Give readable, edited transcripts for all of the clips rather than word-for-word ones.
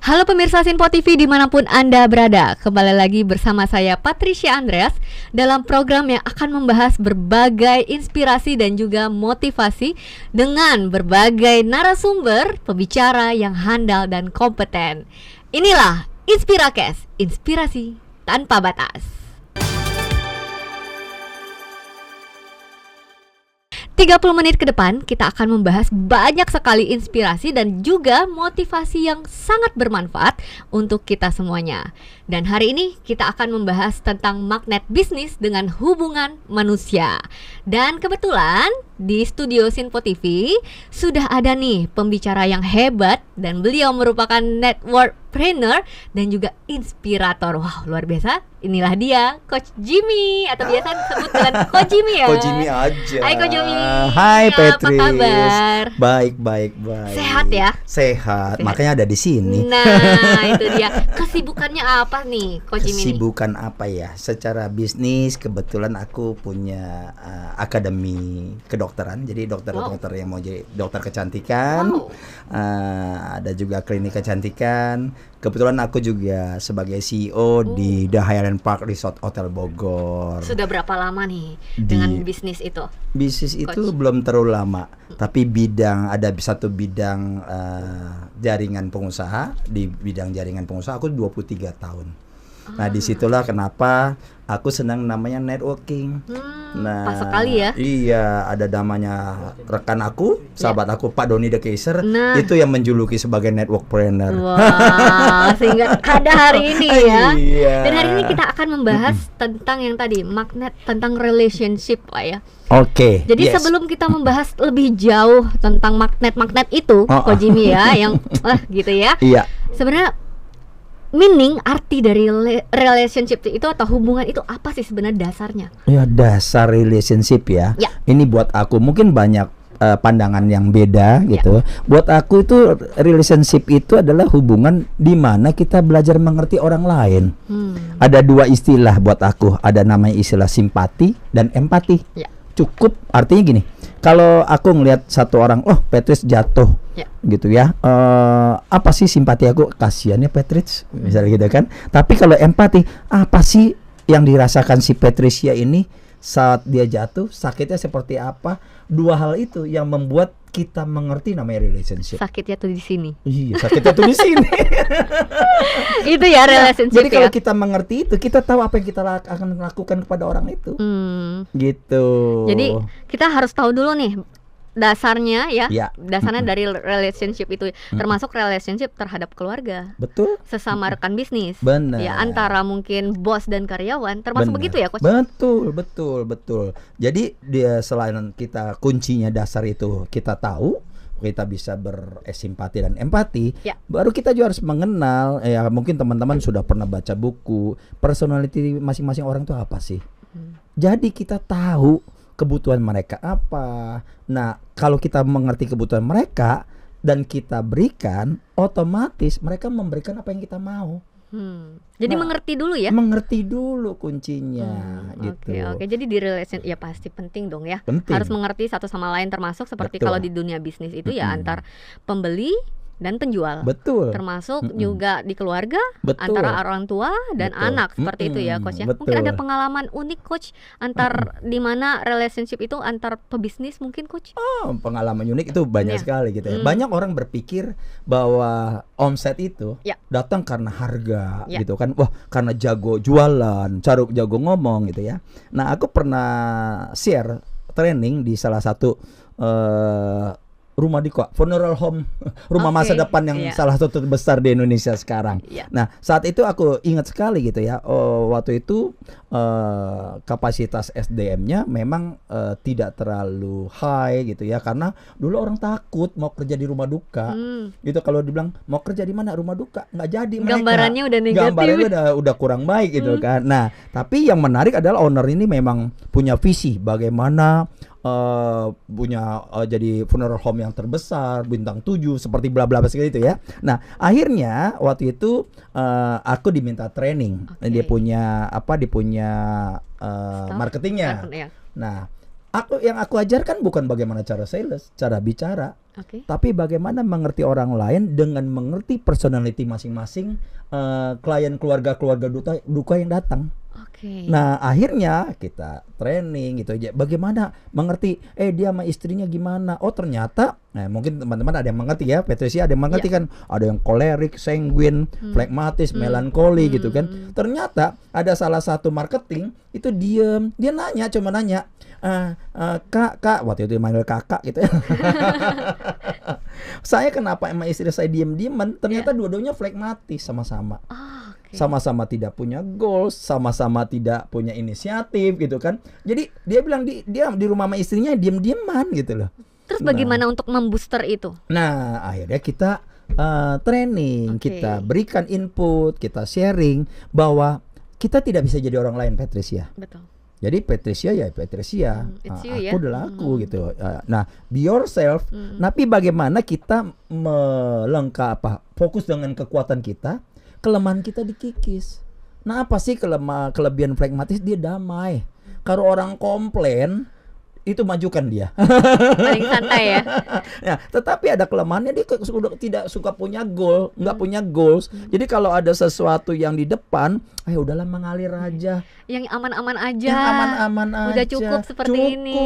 Halo pemirsa Sinpo TV dimanapun Anda berada. Kembali lagi bersama saya Patricia Andreas dalam program yang akan membahas berbagai inspirasi dan juga motivasi dengan berbagai narasumber pembicara yang handal dan kompeten. Inilah Inspirakes, inspirasi tanpa batas. 30 menit ke depan kita akan membahas banyak sekali inspirasi dan juga motivasi yang sangat bermanfaat untuk kita semuanya. Dan hari ini kita akan membahas tentang magnet bisnis dengan hubungan manusia. Dan kebetulan di studio Sinpo TV sudah ada nih pembicara yang hebat dan beliau merupakan networkpreneur dan juga inspirator. Wow, luar biasa. Inilah dia, Coach Jimmy atau biasa disebut dengan Coach Jimmy ya. Coach Jimmy aja. Hai Coach Jimmy. Hai Petri. Apa kabar? Baik. Sehat ya? Sehat. Makanya ada di sini. Nah, itu dia. Kesibukannya apa nih, Coach Jimmy? Kesibukan apa ya? Secara bisnis kebetulan aku punya akademi kedokteran. Jadi dokter-dokter yang mau jadi dokter kecantikan. Ada juga klinik kecantikan. Kebetulan aku juga sebagai CEO di The Highland Park Resort Hotel Bogor. Sudah berapa lama nih dengan bisnis itu? Bisnis itu belum terlalu lama, tapi ada satu bidang jaringan pengusaha. Di bidang jaringan pengusaha aku 23 tahun. Nah, disitulah kenapa aku senang namanya networking. Nah, pas sekali ya. Iya, ada namanya rekan aku, sahabat aku Pak Doni De Keiser, itu yang menjuluki sebagai networkpreneur. Wah, sehingga ada hari ini ya. Iya. Dan hari ini kita akan membahas tentang yang tadi, magnet, tentang relationship Pak ya. Oke. Jadi sebelum kita membahas lebih jauh tentang magnet itu, Coach Jimmy ya, yang gitu ya. Iya. Sebenarnya meaning, arti dari relationship itu atau hubungan itu apa sih sebenarnya dasarnya? Ya, dasar relationship ya. Ini buat aku mungkin banyak pandangan yang beda gitu. Buat aku itu relationship itu adalah hubungan di mana kita belajar mengerti orang lain. Ada dua istilah buat aku. Ada namanya istilah simpati dan empati. Cukup artinya gini. Kalau aku ngelihat satu orang, Patrice jatuh, gitu ya. Apa sih simpati aku? Kasiannya Patrice, misalnya gitu kan. Tapi kalau empati, apa sih yang dirasakan si Patricia ini saat dia jatuh? Sakitnya seperti apa? Dua hal itu yang membuat kita mengerti namanya relationship. Sakitnya tuh di sini. Iya, sakitnya tuh di sini. Itu ya relationship. Jadi kalau kita mengerti itu, kita tahu apa yang kita akan lakukan kepada orang itu. Gitu. Jadi kita harus tahu dulu nih dasarnya ya. Dasarnya dari relationship itu, termasuk relationship terhadap keluarga. Betul. Sesama rekan bisnis. Benar. Ya, antara mungkin bos dan karyawan, termasuk begitu ya, Coach? Betul. Jadi dia selain kita kuncinya dasar itu kita tahu, kita bisa bersimpati dan empati, baru kita juga harus mengenal. Ya mungkin teman-teman sudah pernah baca buku personality masing-masing orang itu apa sih. Jadi kita tahu kebutuhan mereka apa. Nah, kalau kita mengerti kebutuhan mereka dan kita berikan, otomatis mereka memberikan apa yang kita mau. Jadi mengerti dulu ya. Mengerti dulu kuncinya gitu. Oke. Jadi di relation ya pasti penting dong ya. Penting. Harus mengerti satu sama lain, termasuk seperti kalau di dunia bisnis itu ya antar pembeli dan penjual. Betul. Termasuk juga di keluarga, antara orang tua dan anak, seperti itu ya, Coach ya. Mungkin ada pengalaman unik, Coach, antar di mana relationship itu antar pebisnis mungkin, Coach? Pengalaman unik itu banyak sekali gitu ya. Banyak orang berpikir bahwa omset itu datang karena harga gitu kan. Wah, karena jago jualan, jago ngomong gitu ya. Nah, aku pernah share training di salah satu rumah funeral home, rumah masa depan yang salah satu terbesar di Indonesia sekarang. Nah, saat itu aku ingat sekali gitu ya. Waktu itu kapasitas SDM-nya memang tidak terlalu high gitu ya, karena dulu orang takut mau kerja di rumah duka. Gitu, kalau dibilang mau kerja di mana rumah duka, nggak jadi mereka. Gambarannya udah negatif. Gambarannya udah kurang baik gitu kan. Nah, tapi yang menarik adalah owner ini memang punya visi bagaimana punya jadi funeral home yang terbesar bintang 7 seperti bla bla seperti itu ya. Nah, akhirnya waktu itu aku diminta training. Dia punya marketingnya. Nah, Yang aku ajarkan bukan bagaimana cara sales, cara bicara, Oke. tapi bagaimana mengerti orang lain dengan mengerti personality masing-masing klien, keluarga duka yang datang. Oke. Nah, akhirnya kita training gitu aja. Bagaimana mengerti dia sama istrinya gimana? Oh, ternyata mungkin teman-teman ada yang mengerti ya, Patricia ada yang mengerti kan. Ada yang kolerik, sanguin, flekmatis, melankoli gitu kan. Ternyata ada salah satu marketing itu diem, dia cuma nanya, kak, waktu itu manggil kakak gitu ya. Saya kenapa sama istri saya diem-dieman? Ternyata dua-duanya flekmatis sama-sama. Sama-sama tidak punya goals, sama-sama tidak punya inisiatif gitu kan. Jadi dia bilang dia di rumah sama istrinya diem-dieman gitu loh. Terus bagaimana untuk membooster itu? Nah, akhirnya kita training, kita berikan input, kita sharing bahwa kita tidak bisa jadi orang lain, Patricia. Betul. Jadi Patricia ya Patricia, aku adalah aku gitu. Nah, be yourself. Tapi bagaimana kita fokus dengan kekuatan kita, kelemahan kita dikikis. Nah, apa sih kelebihan flekmatis? Dia damai. Kalau orang komplain, itu majukan dia. Paling santai ya. Ya, tetapi ada kelemahannya, dia sudah tidak suka punya goal, nggak punya goals. Jadi kalau ada sesuatu yang di depan, udahlah mengalir aja. Yang aman-aman aja. Yang aman-aman aja. Udah cukup seperti ini.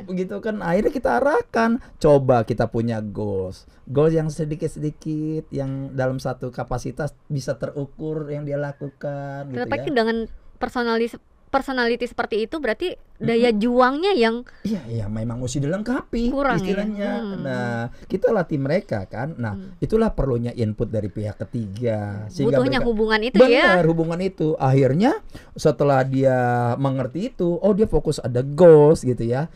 Gitu kan. Akhirnya kita arahkan. Coba kita punya goals. Goals yang sedikit-sedikit, yang dalam satu kapasitas bisa terukur yang dia lakukan. Tetapi gitu ya. dengan personality seperti itu berarti daya juangnya yang memang mesti dilengkapi kurang istilahnya. Ya? Nah, kita latih mereka kan. Nah, itulah perlunya input dari pihak ketiga. Sehingga butuhnya hubungan itu ya. Benar, hubungan itu. Akhirnya setelah dia mengerti itu, dia fokus ada goals gitu ya.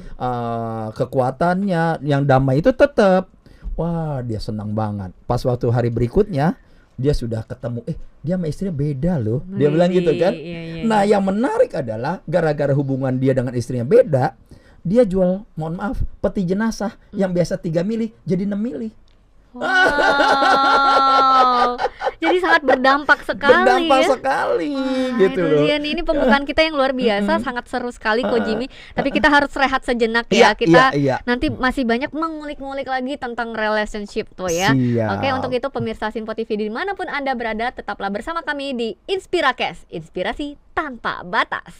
Kekuatannya yang damai itu tetap. Wah, dia senang banget. Pas waktu hari berikutnya dia sudah ketemu, dia sama istrinya beda loh. Dia bilang gitu kan. Nah, yang menarik adalah gara-gara hubungan dia dengan istrinya beda, dia jual, mohon maaf, peti jenazah yang biasa 3 mili jadi 6 mili. Wow. Jadi sangat berdampak sekali. Gitu loh. Ini pembukaan kita yang luar biasa, sangat seru sekali Ko Jimmy. Tapi kita harus rehat sejenak ya. Kita nanti masih banyak mengulik-ngulik lagi tentang relationship tuh ya. Oke, untuk itu pemirsa Simpo TV dimanapun Anda berada, tetaplah bersama kami di Inspirakes, inspirasi tanpa batas.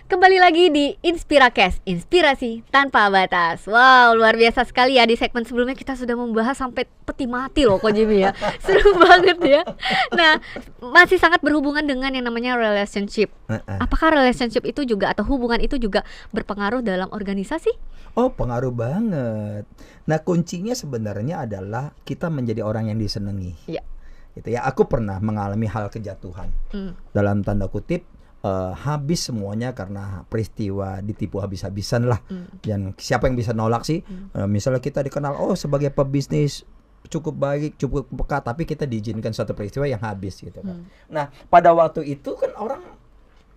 Kembali lagi di Inspiracast, inspirasi tanpa batas. Wow, luar biasa sekali ya. Di segmen sebelumnya kita sudah membahas sampai peti mati loh Ko Jimmy ya. Seru banget ya. Nah, masih sangat berhubungan dengan yang namanya relationship. Apakah relationship itu juga atau hubungan itu juga berpengaruh dalam organisasi? Oh, pengaruh banget. Nah, kuncinya sebenarnya adalah kita menjadi orang yang disenangi. Ya. Gitu ya. Aku pernah mengalami hal kejatuhan. Dalam tanda kutip habis semuanya karena peristiwa ditipu habis-habisan lah. Dan siapa yang bisa nolak sih? Misalnya kita dikenal sebagai pebisnis cukup baik, cukup peka, tapi kita diizinkan suatu peristiwa yang habis gitu kan. Nah, pada waktu itu kan orang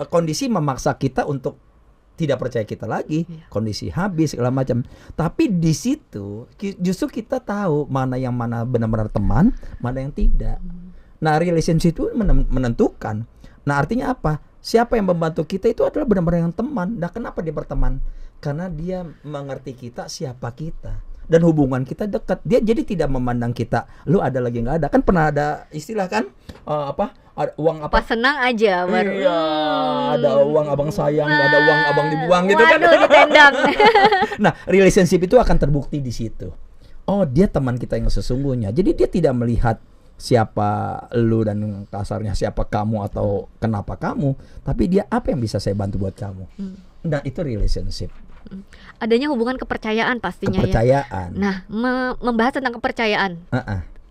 kondisi memaksa kita untuk tidak percaya kita lagi, kondisi habis segala macam. Tapi di situ justru kita tahu mana benar-benar teman, mana yang tidak. Nah, relationship itu menentukan. Nah, artinya apa? Siapa yang membantu kita itu adalah benar-benar yang teman. Nah, kenapa dia berteman? Karena dia mengerti kita, siapa kita, dan hubungan kita dekat. Dia jadi tidak memandang kita, lu ada lagi nggak ada. Kan pernah ada istilah kan, ada uang apa? Pas senang aja baru. Iya, ada uang abang sayang, nggak ada uang abang dibuang gitu kan. Waduh, ditendang. Nah, relationship itu akan terbukti di situ. Oh, dia teman kita yang sesungguhnya. Jadi dia tidak melihat siapa lu dan kasarnya siapa kamu atau kenapa kamu, tapi dia apa yang bisa saya bantu buat kamu. Nah, itu relationship. Adanya hubungan kepercayaan pastinya kepercayaan. Ya. Nah, membahas tentang kepercayaan.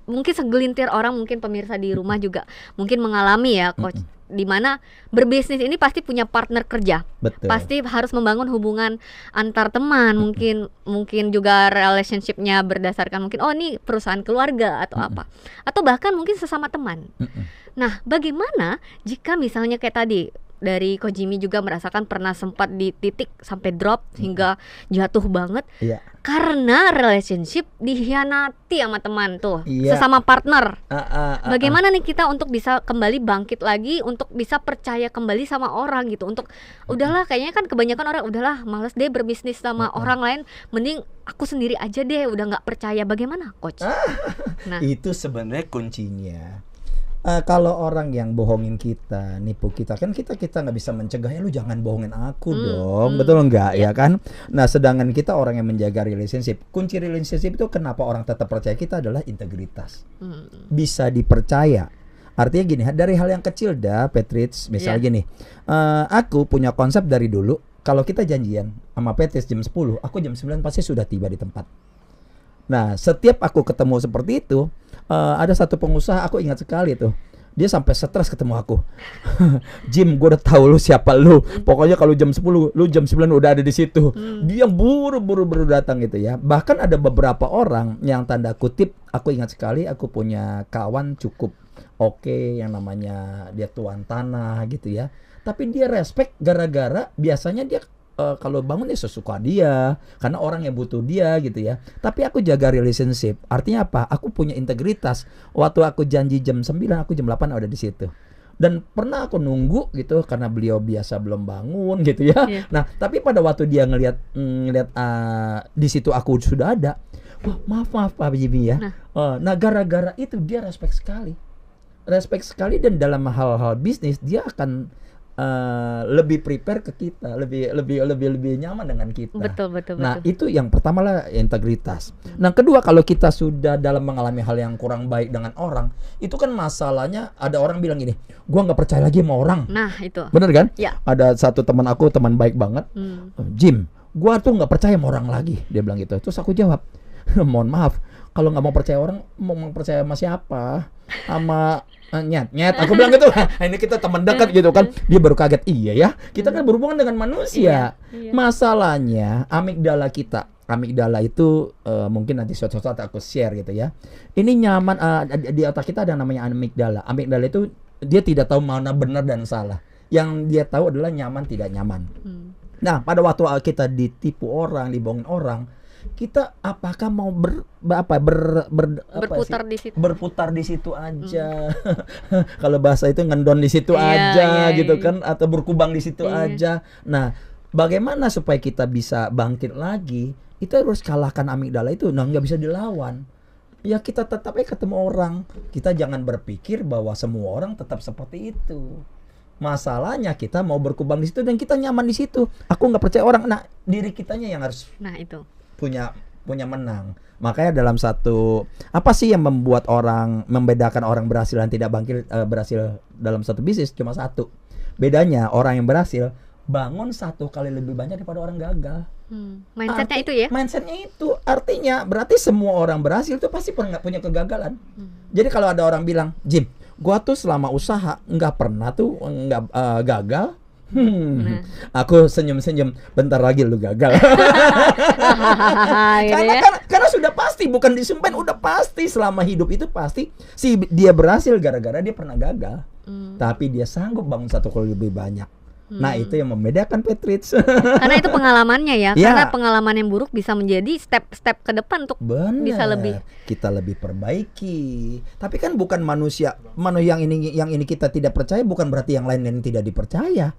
Mungkin segelintir orang, mungkin pemirsa di rumah juga mungkin mengalami ya, Coach. Dimana berbisnis ini pasti punya partner kerja. Betul. Pasti harus membangun hubungan antar teman. Mungkin juga relationshipnya berdasarkan mungkin ini perusahaan keluarga atau apa, atau bahkan mungkin sesama teman. Nah, bagaimana jika misalnya kayak tadi dari Ko Jimmy juga merasakan pernah sempat di titik sampai drop hingga jatuh banget karena relationship dikhianati sama teman tuh, sesama partner. Bagaimana nih kita untuk bisa kembali bangkit lagi, untuk bisa percaya kembali sama orang gitu, untuk udahlah, kayaknya kan kebanyakan orang udahlah males deh berbisnis sama orang lain, mending aku sendiri aja deh, udah nggak percaya. Bagaimana, Coach? Nah, itu sebenarnya kuncinya. Kalau orang yang bohongin kita, nipu kita, kan kita nggak bisa mencegah, lu jangan bohongin aku dong, betul nggak ya kan? Nah, sedangkan kita orang yang menjaga relationship, kunci relationship itu kenapa orang tetap percaya kita adalah integritas, bisa dipercaya. Artinya gini, dari hal yang kecil Patrice, misalnya gini, aku punya konsep dari dulu, kalau kita janjian sama Patrice jam 10, aku jam 9 pasti sudah tiba di tempat. Nah, setiap aku ketemu seperti itu, ada satu pengusaha, aku ingat sekali tuh, dia sampai stres ketemu aku. Jim, gue udah tahu lu siapa lu. Pokoknya kalau jam 10, lu jam 9 udah ada di situ. Dia buru-buru datang gitu ya. Bahkan ada beberapa orang yang tanda kutip, aku ingat sekali, aku punya kawan cukup oke, yang namanya dia tuan tanah gitu ya. Tapi dia respect gara-gara biasanya dia kalau bangun ya sesuka dia, karena orang yang butuh dia gitu ya. Tapi aku jaga relationship. Artinya apa? Aku punya integritas. Waktu aku janji jam 9, aku jam 8 udah di situ. Dan pernah aku nunggu gitu karena beliau biasa belum bangun gitu ya. Nah, tapi pada waktu dia ngelihat di situ aku sudah ada. Wah, maaf Pak Jimmy ya. Nah, gara-gara itu dia respect sekali. Respect sekali, dan dalam hal-hal bisnis dia akan lebih prepare ke kita, lebih nyaman dengan kita. Betul. Nah, itu yang pertama lah, integritas. Nah, kedua, kalau kita sudah dalam mengalami hal yang kurang baik dengan orang, itu kan masalahnya ada orang bilang gini, gua nggak percaya lagi sama orang. Nah, itu. Bener kan? Ya. Ada satu teman aku, teman baik banget, Jim, gua tuh nggak percaya sama orang lagi. Dia bilang gitu. Terus aku jawab, mohon maaf, kalau nggak mau percaya orang, mau percaya sama siapa? Sama nyet. Aku bilang gitu. Ini kita teman dekat gitu kan. Dia baru kaget. Iya ya, kita kan berhubungan dengan manusia. Masalahnya amigdala kita. Amigdala itu mungkin nanti suatu saat aku share gitu ya. Ini nyaman, di otak kita ada namanya amigdala. Amigdala itu dia tidak tahu mana benar dan salah. Yang dia tahu adalah nyaman tidak nyaman. Nah, pada waktu kita ditipu orang, dibohongin orang, kita apakah mau berputar di situ aja. Kalau bahasa itu ngendon di situ aja gitu kan, atau berkubang di situ aja. Nah, bagaimana supaya kita bisa bangkit lagi? Itu harus kalahkan amigdala itu. Nah, nggak bisa dilawan. Ya, kita tetap ketemu orang. Kita jangan berpikir bahwa semua orang tetap seperti itu. Masalahnya kita mau berkembang di situ dan kita nyaman di situ. Aku nggak percaya orang. Nah, diri kitanya yang harus itu punya menang. Makanya dalam satu apa sih yang membedakan orang berhasil dan tidak berhasil dalam satu bisnis cuma satu. Bedanya orang yang berhasil bangun 1 kali lebih banyak daripada orang gagal. Mindsetnya itu ya? Mindsetnya itu artinya berarti semua orang berhasil itu pasti pernah punya kegagalan. Jadi kalau ada orang bilang, Jim, gua tuh selama usaha nggak pernah tuh gagal. Aku senyum-senyum, bentar lagi lu gagal. Karena sudah pasti, bukan disumpahin, udah pasti selama hidup itu pasti dia berhasil gara-gara dia pernah gagal. Tapi dia sanggup bangun 1 kali lebih banyak. Nah, itu yang membedakan Patrice. Karena itu pengalamannya ya. Karena pengalaman yang buruk bisa menjadi step-step ke depan untuk bisa lebih kita lebih perbaiki. Tapi kan bukan manusia yang ini kita tidak percaya bukan berarti yang lain yang tidak dipercaya.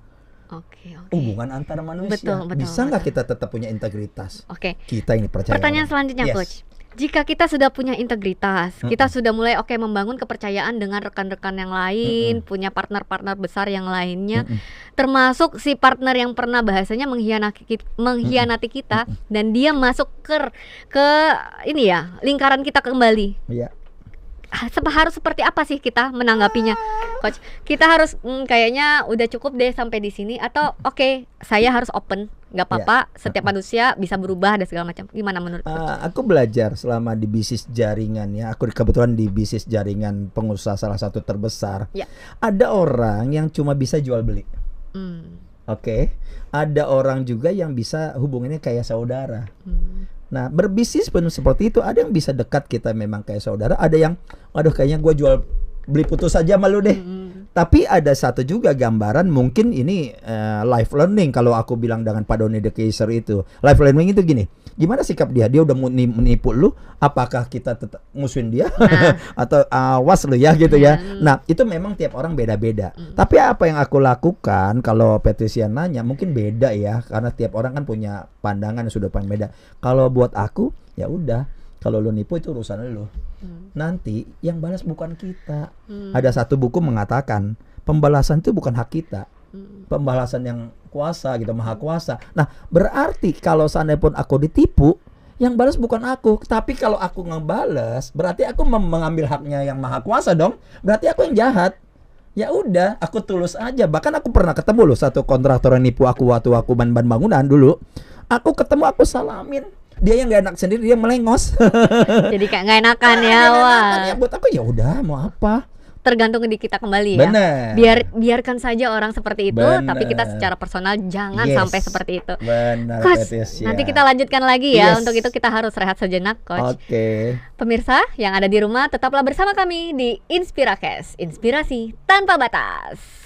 Oke. Hubungan antara manusia. Betul, bisa nggak kita tetap punya integritas? Kita ini percaya. Pertanyaan selanjutnya, Coach. Jika kita sudah punya integritas, kita sudah mulai membangun kepercayaan dengan rekan-rekan yang lain, punya partner-partner besar yang lainnya, termasuk si partner yang pernah bahasanya mengkhianati kita, dan dia masuk ke ini ya, lingkaran kita kembali. Harus seperti apa sih kita menanggapinya, Coach? Kita harus kayaknya udah cukup deh sampai di sini, atau saya harus open, nggak apa-apa, setiap manusia bisa berubah dan segala macam. Gimana menurut Coach? Aku belajar selama di bisnis jaringan ya. Aku kebetulan di bisnis jaringan pengusaha salah satu terbesar. Ada orang yang cuma bisa jual beli. Ada orang juga yang bisa hubungannya kayak saudara. Nah, berbisnis pun seperti itu. Ada yang bisa dekat kita memang kayak saudara. Ada yang, aduh kayaknya gue jual beli putus aja malu deh. Tapi ada satu juga gambaran, mungkin ini life learning kalau aku bilang dengan Pak Doni De Keyser itu. Life learning itu gini, gimana sikap dia? Dia udah menipu lu, apakah kita tetap musuhin dia? Atau awas lu ya gitu ya. Nah, itu memang tiap orang beda-beda. Tapi apa yang aku lakukan kalau Patricia nanya, mungkin beda ya, karena tiap orang kan punya pandangan yang sudah paling beda. Kalau buat aku, ya udah, kalau lu nipu itu urusan lu. Nanti yang balas bukan kita. Ada satu buku mengatakan pembalasan itu bukan hak kita. Pembalasan yang kuasa gitu, maha kuasa. Nah, berarti kalau seandainya pun aku ditipu, yang balas bukan aku. Tapi kalau aku ngebales, berarti aku mengambil haknya yang maha kuasa dong. Berarti aku yang jahat. Ya udah, aku tulus aja. Bahkan aku pernah ketemu loh satu kontraktor yang nipu aku waktu aku ban bangunan dulu. Aku ketemu, aku salamin. Dia yang nggak enak sendiri, dia melengos. Jadi kayak nggak enakan ya, ya buat aku ya udah, mau apa? Tergantung di kita kembali ya. Biarkan saja orang seperti itu, tapi kita secara personal jangan sampai seperti itu. Coach, nanti kita lanjutkan lagi ya. Untuk itu kita harus rehat sejenak, Coach. Pemirsa yang ada di rumah, tetaplah bersama kami di Inspirakes, inspirasi tanpa batas.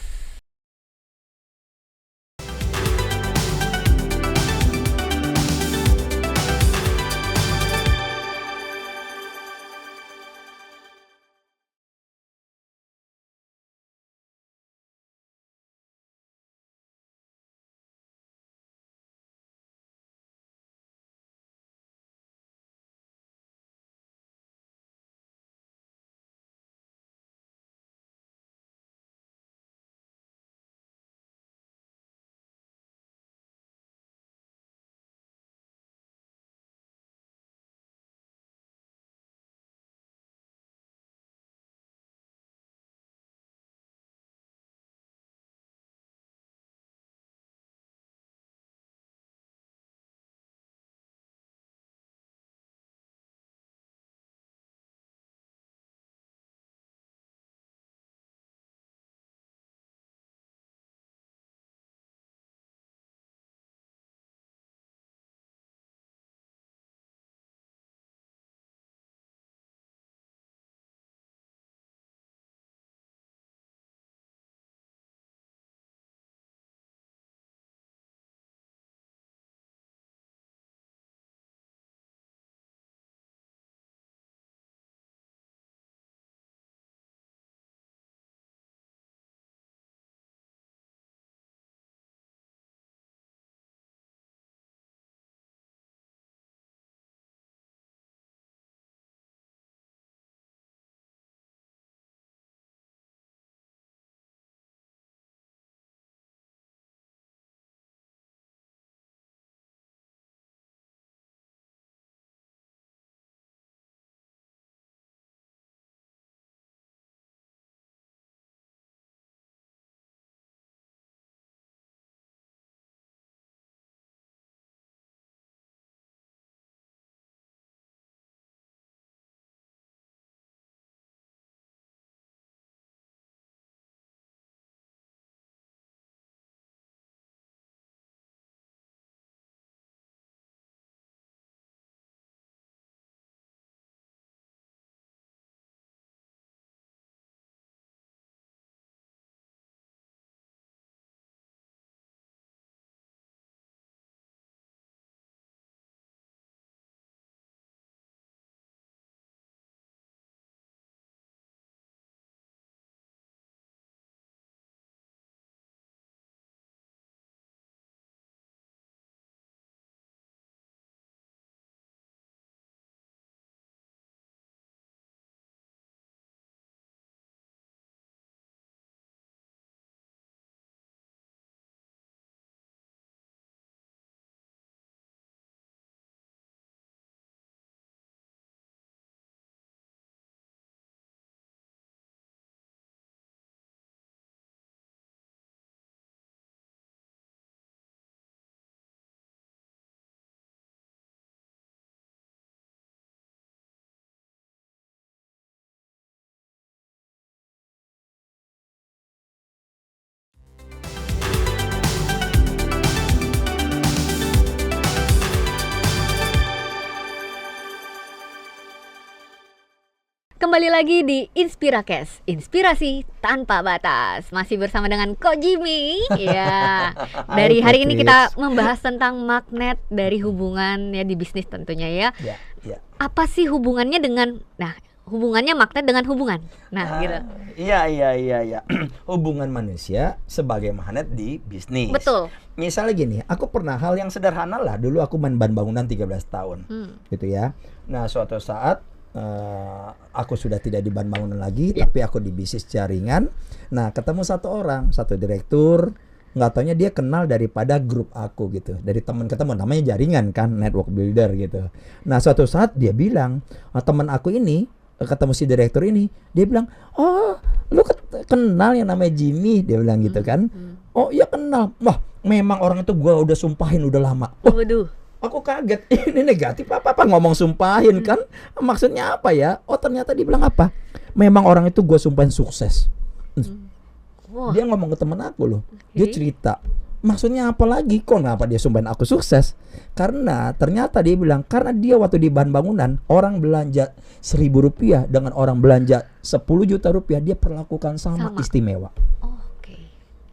Kembali lagi di Inspiracast, inspirasi tanpa batas. Masih bersama dengan Ko Jimmy. Ya. Dari hari ini kita membahas tentang magnet dari hubungan ya di bisnis tentunya ya. Apa sih hubungannya dengan hubungannya magnet dengan hubungan. Gitu. Iya. Hubungan manusia sebagai magnet di bisnis. Betul. Misalnya gini, aku pernah hal yang sederhana lah. Dulu aku main ban bangunan 13 tahun. Gitu ya. Nah, suatu saat aku sudah tidak di ban bangunan lagi, tapi aku di bisnis jaringan. Nah, ketemu satu direktur, nggak taunya dia kenal daripada grup aku gitu, dari teman ke teman, namanya jaringan kan, network builder gitu. Nah, suatu saat dia bilang, teman aku ini ketemu si direktur ini, dia bilang, oh lu kenal yang namanya Jimmy, dia bilang gitu kan. Oh iya kenal, wah memang orang itu gua udah sumpahin udah lama. Waduh. Aku kaget, ini negatif apa ngomong sumpahin kan? Maksudnya apa ya? Oh ternyata dia bilang apa? Memang orang itu gue sumpahin sukses. Dia ngomong ke teman aku loh. Dia cerita, maksudnya apa lagi? Kok kenapa dia sumpahin aku sukses? Karena ternyata dia bilang, karena dia waktu di bahan bangunan, orang belanja Rp1.000 dengan orang belanja Rp10 juta, dia perlakukan sama. Istimewa.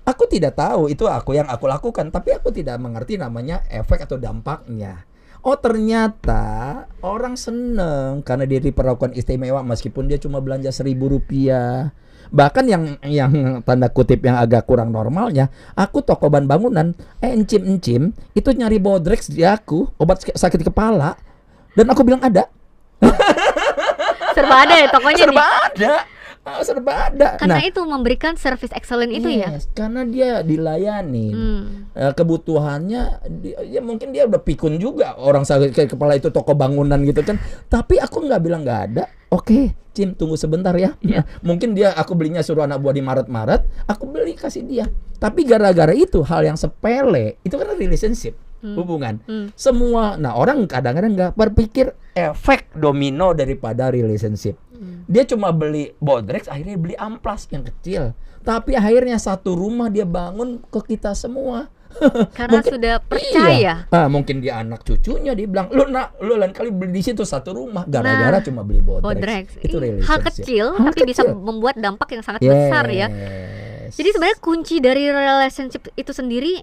Aku tidak tahu itu yang aku lakukan, tapi aku tidak mengerti namanya efek atau dampaknya. Oh ternyata orang seneng karena dia diperlakukan istimewa meskipun dia cuma belanja Rp1.000. Bahkan yang tanda kutip yang agak kurang normalnya, aku toko ban bangunan, encim itu nyari Bodrex di aku, obat sakit kepala, dan aku bilang ada. Serba ada ya tokonya. Serba ada. Karena itu memberikan service excellent itu ya. Karena dia dilayani. Kebutuhannya ya mungkin dia udah pikun juga orang sakit kepala itu toko bangunan gitu kan. Tapi aku nggak bilang nggak ada. Oke, Cim tunggu sebentar ya. Mungkin aku belinya suruh anak buah di Maret, aku beli kasih dia. Tapi gara-gara itu hal yang sepele, itu kan relationship. Hubungan semua. Nah orang kadang-kadang nggak berpikir efek domino daripada relationship. Dia cuma beli Bodrex, akhirnya beli amplas yang kecil, tapi akhirnya satu rumah dia bangun ke kita semua. Karena mungkin, sudah percaya. Mungkin dia anak cucunya dia bilang, lu lain kali beli di situ satu rumah gara-gara cuma beli Bodrex. Itu relationship. Hal kecil tapi bisa membuat dampak yang sangat besar ya. Jadi sebenarnya kunci dari relationship itu sendiri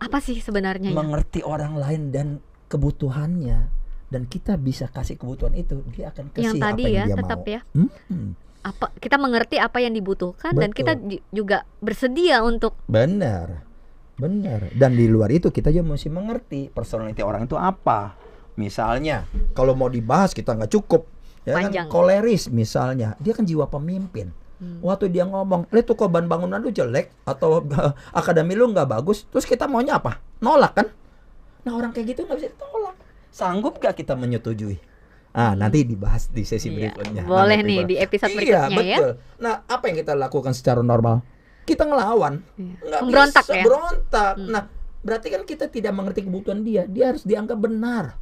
apa sih sebenarnya? Mengerti orang lain dan kebutuhannya, dan kita bisa kasih kebutuhan itu, dia akan kasih yang tadi apa yang dia tetap mau. Ya. Kita mengerti apa yang dibutuhkan. Betul. Dan kita juga bersedia untuk. Benar. Dan di luar itu kita juga mesti mengerti personality orang itu apa. Misalnya kalau mau dibahas kita nggak cukup, ya kan, koleris misalnya, dia kan jiwa pemimpin. Waktu dia ngomong, lihat tuh kok ban bangunan lu jelek atau akademi lu nggak bagus, terus kita maunya apa? Nolak kan? Nah orang kayak gitu nggak bisa ditolak. Sanggup gak kita menyetujui? Nanti dibahas di sesi berikutnya. Boleh nih di episode berikutnya ya. Betul. Nah apa yang kita lakukan secara normal? Kita ngelawan, nggak berontak bisa berontak. Nah berarti kan kita tidak mengerti kebutuhan dia harus dianggap benar.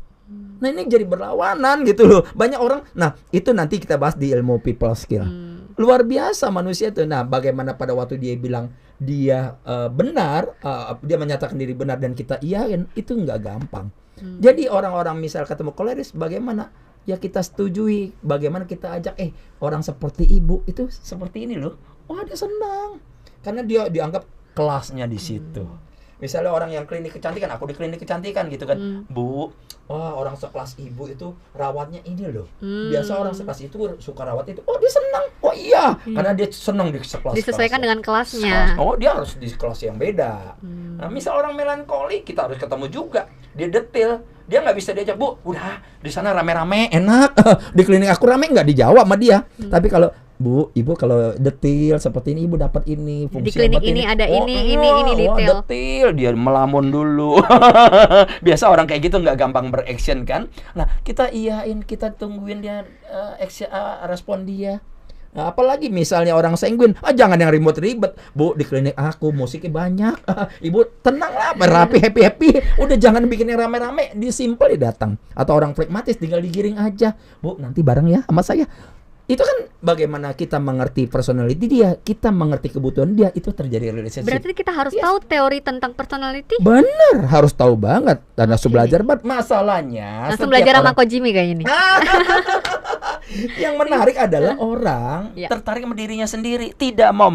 Nah ini jadi berlawanan gitu loh. Banyak orang. Nah itu nanti kita bahas di ilmu people skill. Luar biasa manusia tuh. Nah bagaimana pada waktu dia bilang dia benar, dia menyatakan diri benar dan kita iyain, itu nggak gampang. Jadi orang-orang misal ketemu koleris, bagaimana ya kita setujui, bagaimana kita ajak orang seperti ibu itu seperti ini loh. Wah dia senang karena dia dianggap kelasnya di situ. Misalnya orang yang klinik kecantikan, aku di klinik kecantikan gitu kan, Bu, wah orang sekelas ibu itu rawatnya ini loh. Biasa orang sekelas itu suka rawat itu, oh dia senang, oh iya, karena dia senang di sekelas. Disesuaikan dengan kelasnya. Oh dia harus di kelas yang beda. Nah misal orang melankoli, kita harus ketemu juga, dia detail. Dia nggak bisa diajak, Bu, udah di sana rame-rame enak, di klinik aku rame nggak dijawab sama dia. Tapi kalau Bu, Ibu kalau detail seperti ini, Ibu dapat ini, fungsi di klinik ini ada ini detail. Detail, dia melamun dulu. Biasa orang kayak gitu nggak gampang bereaction kan. Nah, kita iyain, kita tungguin dia respon dia. Nah, apalagi misalnya orang sanguin, jangan yang ribet-ribet. Bu, di klinik aku musiknya banyak. Ibu tenang lah, rapi, happy. Udah jangan bikin yang rame-rame, di simple dia datang. Atau orang pragmatis tinggal digiring aja. Bu, nanti bareng ya sama saya. Itu kan bagaimana kita mengerti personality dia, kita mengerti kebutuhan dia, itu terjadi relationship. Berarti kita harus tahu teori tentang personality? Bener, harus tahu banget. Dan harus belajar banget. Masalahnya langsung belajar sama Ko Jimmy kayaknya nih. Yang menarik adalah orang tertarik sama dirinya sendiri, tidak mau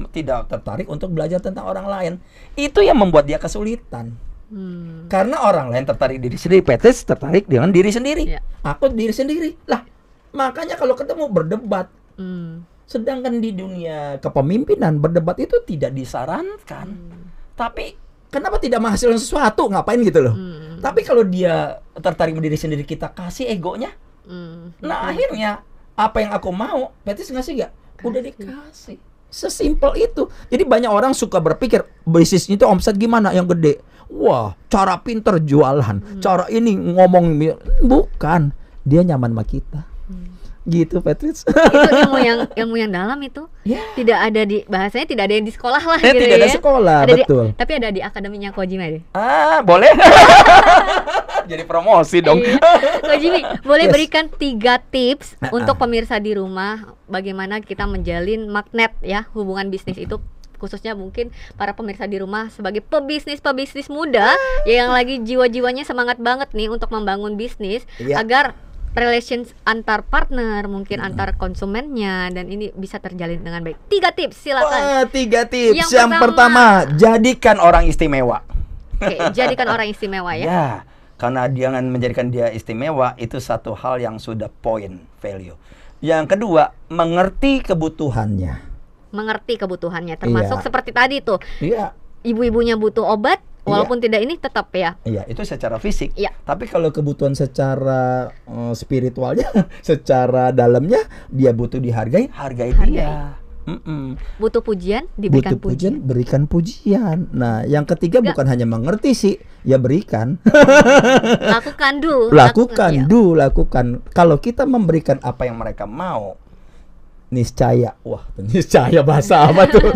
tidak tertarik untuk belajar tentang orang lain. Itu yang membuat dia kesulitan. Karena orang lain tertarik diri sendiri, Petrus tertarik dengan diri sendiri. Aku diri sendiri. Lah, makanya kalau ketemu berdebat. Sedangkan di dunia kepemimpinan berdebat itu tidak disarankan. Tapi kenapa tidak menghasilkan sesuatu? Ngapain gitu loh. Tapi kalau dia tertarik diri sendiri, kita kasih egonya. Nah akhirnya apa yang aku mau, Petrus ngasih gak? Udah dikasih. Sesimpel itu. Jadi banyak orang suka berpikir bisnisnya itu omset gimana yang gede. Wah, cara pinter jualan, cara ini ngomong. Bukan, dia nyaman sama kita. Gitu, Petrus. Itu ilmu yang dalam itu. Tidak ada di bahasanya, tidak ada yang di sekolah lah gitu. Tidak ada sekolah, betul. Tapi ada di akademinya Kojima deh. Boleh. Jadi promosi dong. Kojimi, boleh berikan 3 tips untuk pemirsa di rumah bagaimana kita menjalin magnet ya hubungan bisnis itu, khususnya mungkin para pemirsa di rumah sebagai pebisnis muda yang lagi jiwa-jiwanya semangat banget nih untuk membangun bisnis agar relations antar partner, mungkin antar konsumennya, dan ini bisa terjalin dengan baik. 3 tips, silakan. 3 tips. Yang pertama, jadikan orang istimewa. Oke, jadikan orang istimewa ya. Karena jangan menjadikan dia istimewa, itu satu hal yang sudah point value. Yang kedua, mengerti kebutuhannya. Termasuk seperti tadi tuh. Ibu-ibunya butuh obat, walaupun tidak ini tetap ya. Itu secara fisik. Tapi kalau kebutuhan secara spiritualnya, secara dalamnya, dia butuh dihargai, hargai dia. Butuh pujian, diberikan pujian. Berikan pujian. Nah, yang ketiga bukan hanya mengerti sih, ya berikan. Lakukan. Kalau kita memberikan apa yang mereka mau, niscaya bahasa apa tuh?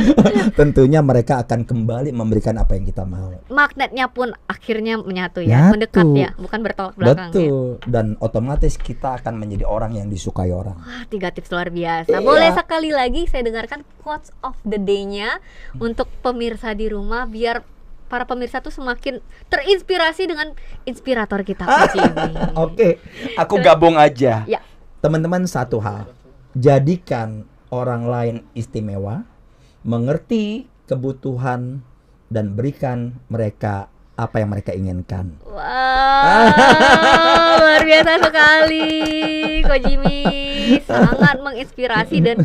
Tentunya mereka akan kembali memberikan apa yang kita mau. Magnetnya pun akhirnya menyatu ya, mendekat ya, bukan bertolak belakang. Betul. Dan otomatis kita akan menjadi orang yang disukai orang. 3 tips luar biasa. Boleh sekali lagi saya dengarkan quotes of the day-nya untuk pemirsa di rumah biar para pemirsa tuh semakin terinspirasi dengan inspirator kita. Oke, aku gabung aja. Teman-teman, satu hal. Jadikan orang lain istimewa, mengerti kebutuhan, dan berikan mereka apa yang mereka inginkan. Wow, luar biasa sekali, Kojimi. Sangat menginspirasi dan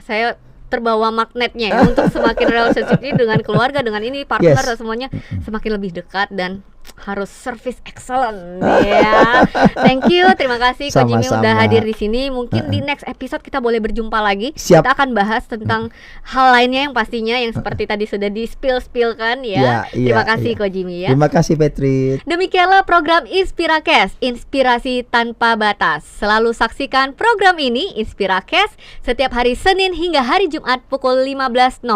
saya terbawa magnetnya ya, untuk semakin relationship ini dengan keluarga, dengan ini partner dan semuanya semakin lebih dekat dan harus service excellent ya. Thank you, terima kasih Kojimi udah hadir di sini. Mungkin di next episode kita boleh berjumpa lagi. Kita akan bahas tentang hal lainnya yang pastinya yang seperti tadi sudah di spill-kan ya. Terima kasih Kojimi ya. Terima kasih Petri. Demikianlah program Inspiracast, inspirasi tanpa batas. Selalu saksikan program ini Inspiracast setiap hari Senin hingga hari Jumat pukul 15.00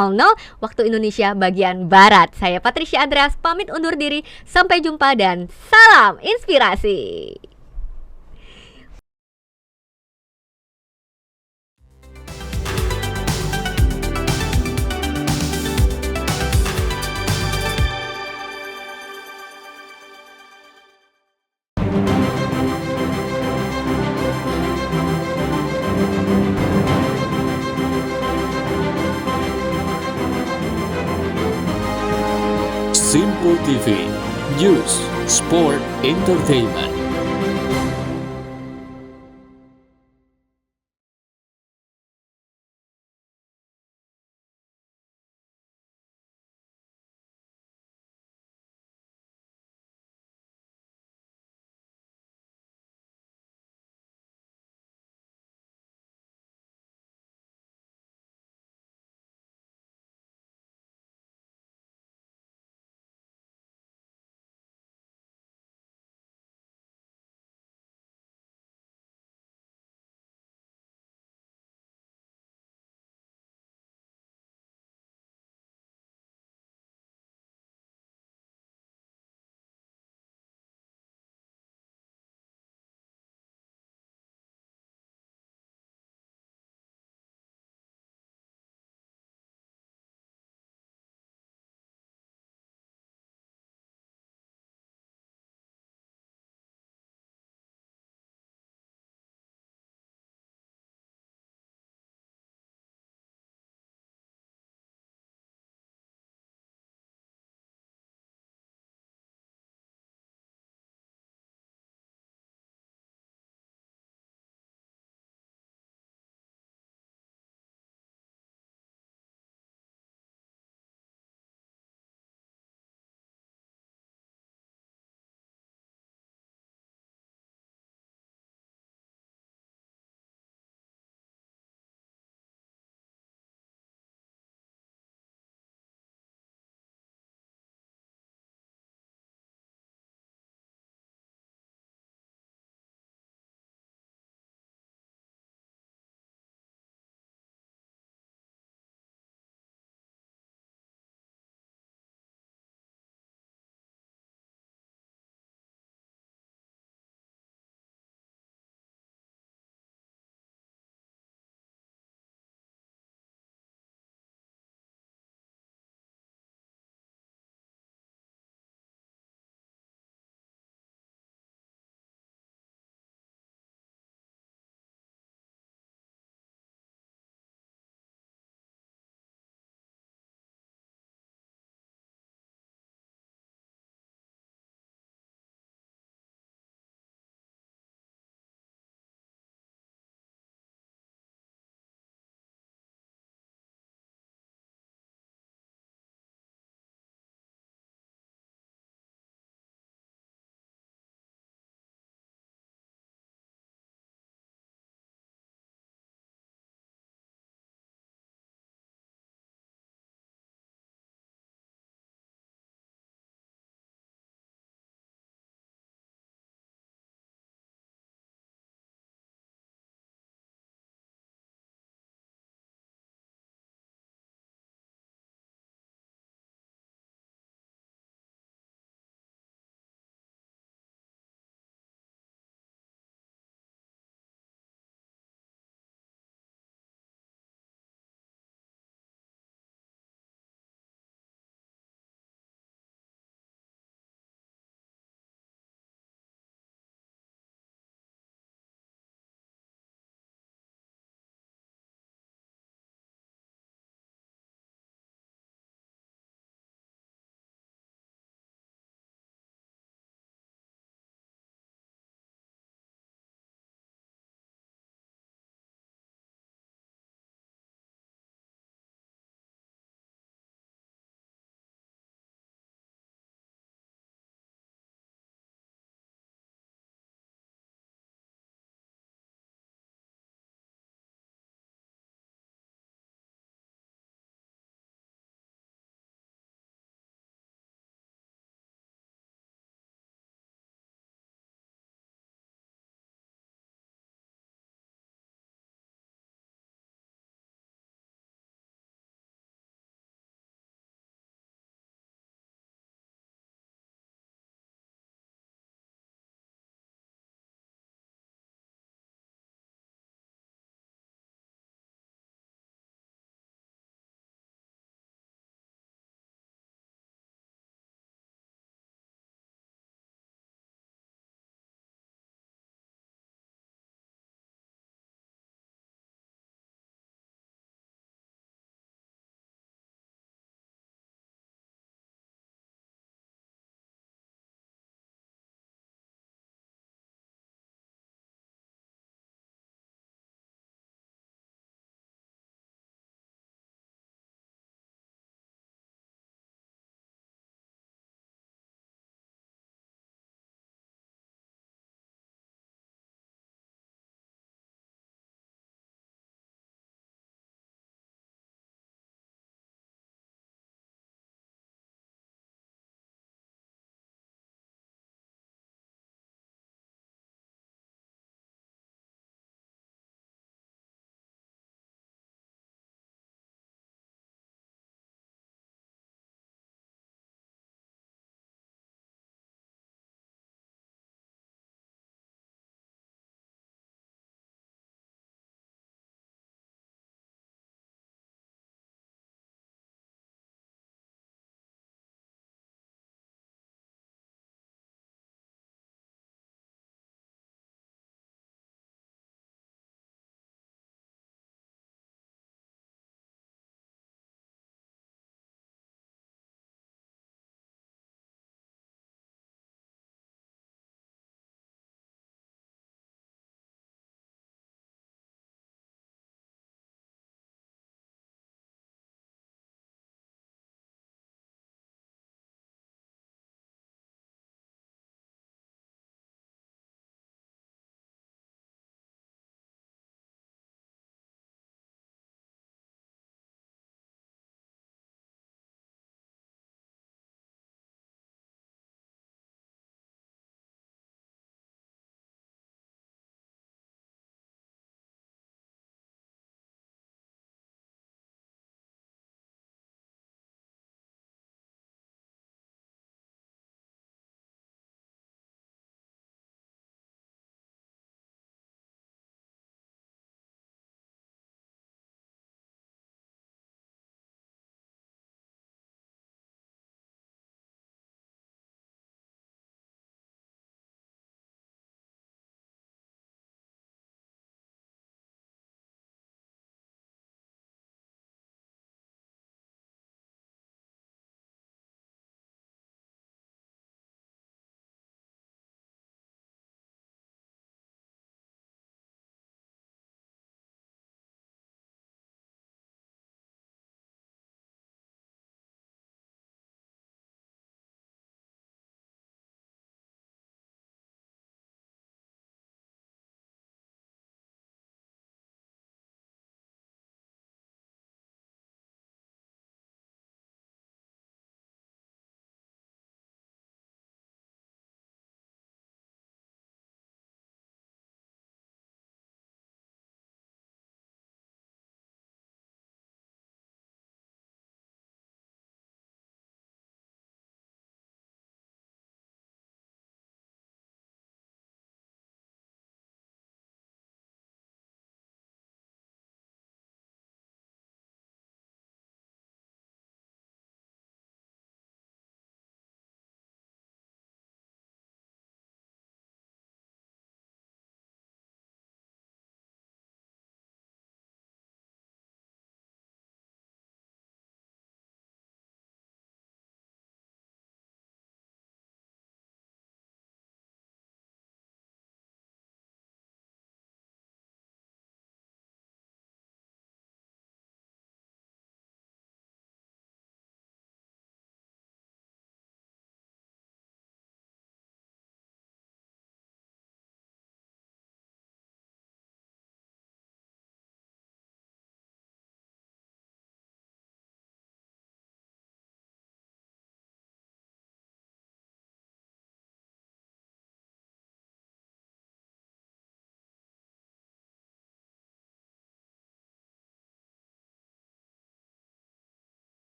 waktu Indonesia bagian Barat. Saya Patricia Andreas pamit undur diri. Sampai jumpa dan salam inspirasi. Simple TV, News, Sport, Entertainment.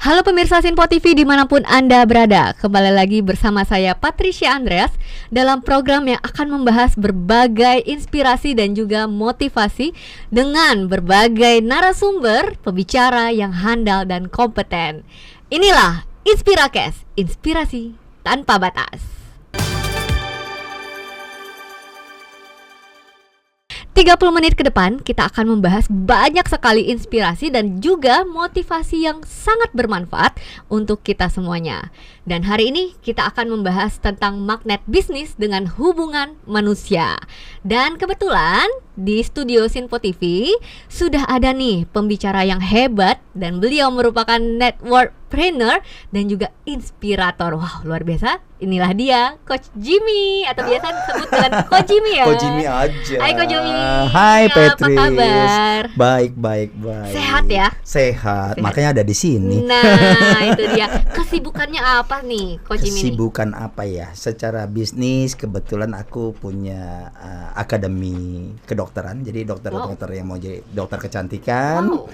Halo pemirsa Sinpo TV dimanapun Anda berada. Kembali lagi bersama saya Patricia Andreas dalam program yang akan membahas berbagai inspirasi dan juga motivasi dengan berbagai narasumber pembicara yang handal dan kompeten. Inilah Inspirakes, inspirasi tanpa batas. 30 menit ke depan kita akan membahas banyak sekali inspirasi dan juga motivasi yang sangat bermanfaat untuk kita semuanya. Dan hari ini kita akan membahas tentang magnet bisnis dengan hubungan manusia. Dan kebetulan di studio Sinpo TV sudah ada nih pembicara yang hebat dan beliau merupakan networkpreneur dan juga inspirator. Wow, luar biasa. Inilah dia, Coach Jimmy atau biasa disebut dengan Coach Jimmy ya. Coach Jimmy aja. Hai Coach Jimmy. Hai Ya, Petris. apa kabar? Baik. Sehat ya? Sehat. Makanya ada di sini. Nah, itu dia. Kesibukannya apa nih, Coach Jimmy? Kesibukan apa ya? Secara bisnis kebetulan aku punya akademi kedokteran. Jadi dokter-dokter yang mau jadi dokter kecantikan. Wow.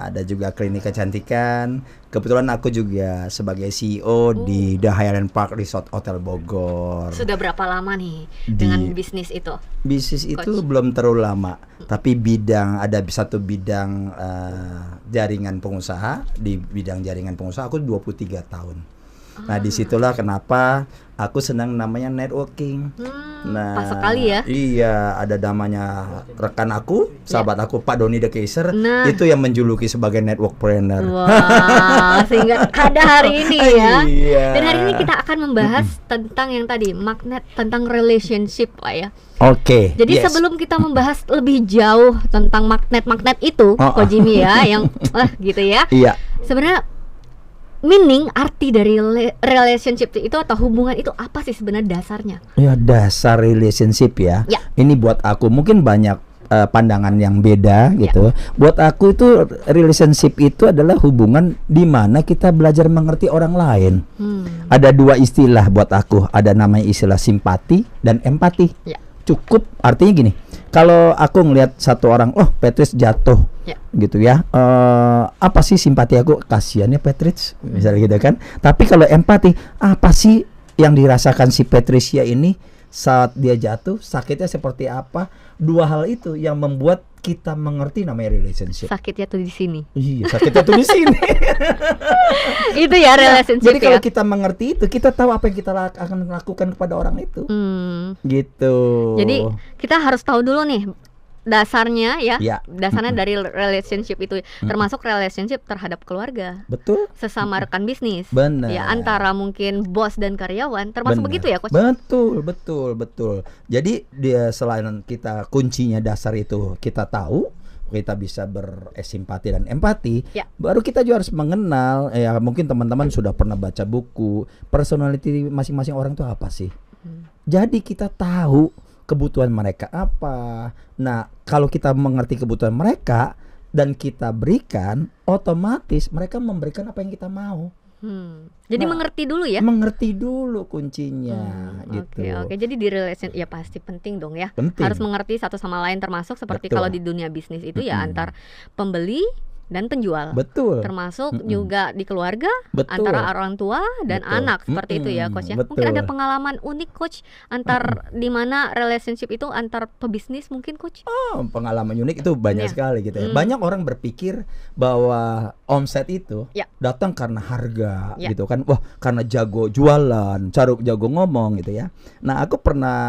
Ada juga klinik kecantikan. Kebetulan aku juga sebagai CEO di The Highland Park Resort Hotel Bogor. Sudah berapa lama nih dengan bisnis itu? Bisnis itu belum terlalu lama, tapi ada satu bidang jaringan pengusaha. Di bidang jaringan pengusaha aku 23 tahun. Nah, disitulah kenapa aku senang namanya networking. Nah, pas sekali ya. Iya, ada namanya rekan aku, sahabat aku Pak Doni De Keiser, Nah. itu yang menjuluki sebagai networkpreneur. Wah, sehingga ada hari ini ya. Iya. Dan hari ini kita akan membahas tentang yang tadi, magnet, tentang relationship lah ya. Oke. Jadi yes. sebelum kita membahas lebih jauh tentang magnet-magnet itu, Coach Jimmy ya, yang gitu ya. Iya. Sebenarnya meaning, arti dari relationship itu atau hubungan itu apa sih sebenarnya dasarnya? Ya, dasar relationship ya. Ya. Ini buat aku mungkin banyak pandangan yang beda gitu. Buat aku itu relationship itu adalah hubungan di mana kita belajar mengerti orang lain. Ada dua istilah buat aku. Ada namanya istilah simpati dan empati. Ya. Cukup artinya gini. Kalau aku ngelihat satu orang, oh Petris jatuh, gitu ya. Apa sih simpati aku? Kasiannya Petris, misalnya gitu kan. Tapi kalau empati, apa sih yang dirasakan si Patricia ini saat dia jatuh? Sakitnya seperti apa? Dua hal itu yang membuat kita mengerti namanya relationship. Sakitnya tuh di sini. Iya, sakitnya tuh di sini. Itu ya relationship. Jadi kalau ya. kita mengerti itu, kita tahu apa yang kita akan lakukan kepada orang itu. Gitu. Jadi kita harus tahu dulu nih dasarnya ya. Dasarnya dari relationship itu, termasuk relationship terhadap keluarga. Betul. Sesama rekan bisnis. Benar. Ya, antara mungkin bos dan karyawan, termasuk begitu ya, Coach? Betul. Jadi dia selain kita kuncinya dasar itu kita tahu, kita bisa bersimpati dan empati, baru kita juga harus mengenal. Ya mungkin teman-teman sudah pernah baca buku personality masing-masing orang itu apa sih. Jadi kita tahu kebutuhan mereka apa. Nah, kalau kita mengerti kebutuhan mereka dan kita berikan, otomatis mereka memberikan apa yang kita mau. Jadi mengerti dulu ya. Mengerti dulu kuncinya gitu. Oke. Jadi di relation ya pasti penting dong ya. Penting. Harus mengerti satu sama lain, termasuk seperti kalau di dunia bisnis itu ya antar pembeli dan penjual. Betul. Termasuk juga di keluarga, Betul. antara orang tua dan anak, seperti itu ya, Coach ya. Mungkin ada pengalaman unik, Coach, antar di mana relationship itu antar pebisnis mungkin, Coach? Pengalaman unik itu banyak sekali gitu ya. Banyak orang berpikir bahwa omset itu datang karena harga gitu kan. Wah, karena jago jualan, jago ngomong gitu ya. Nah, aku pernah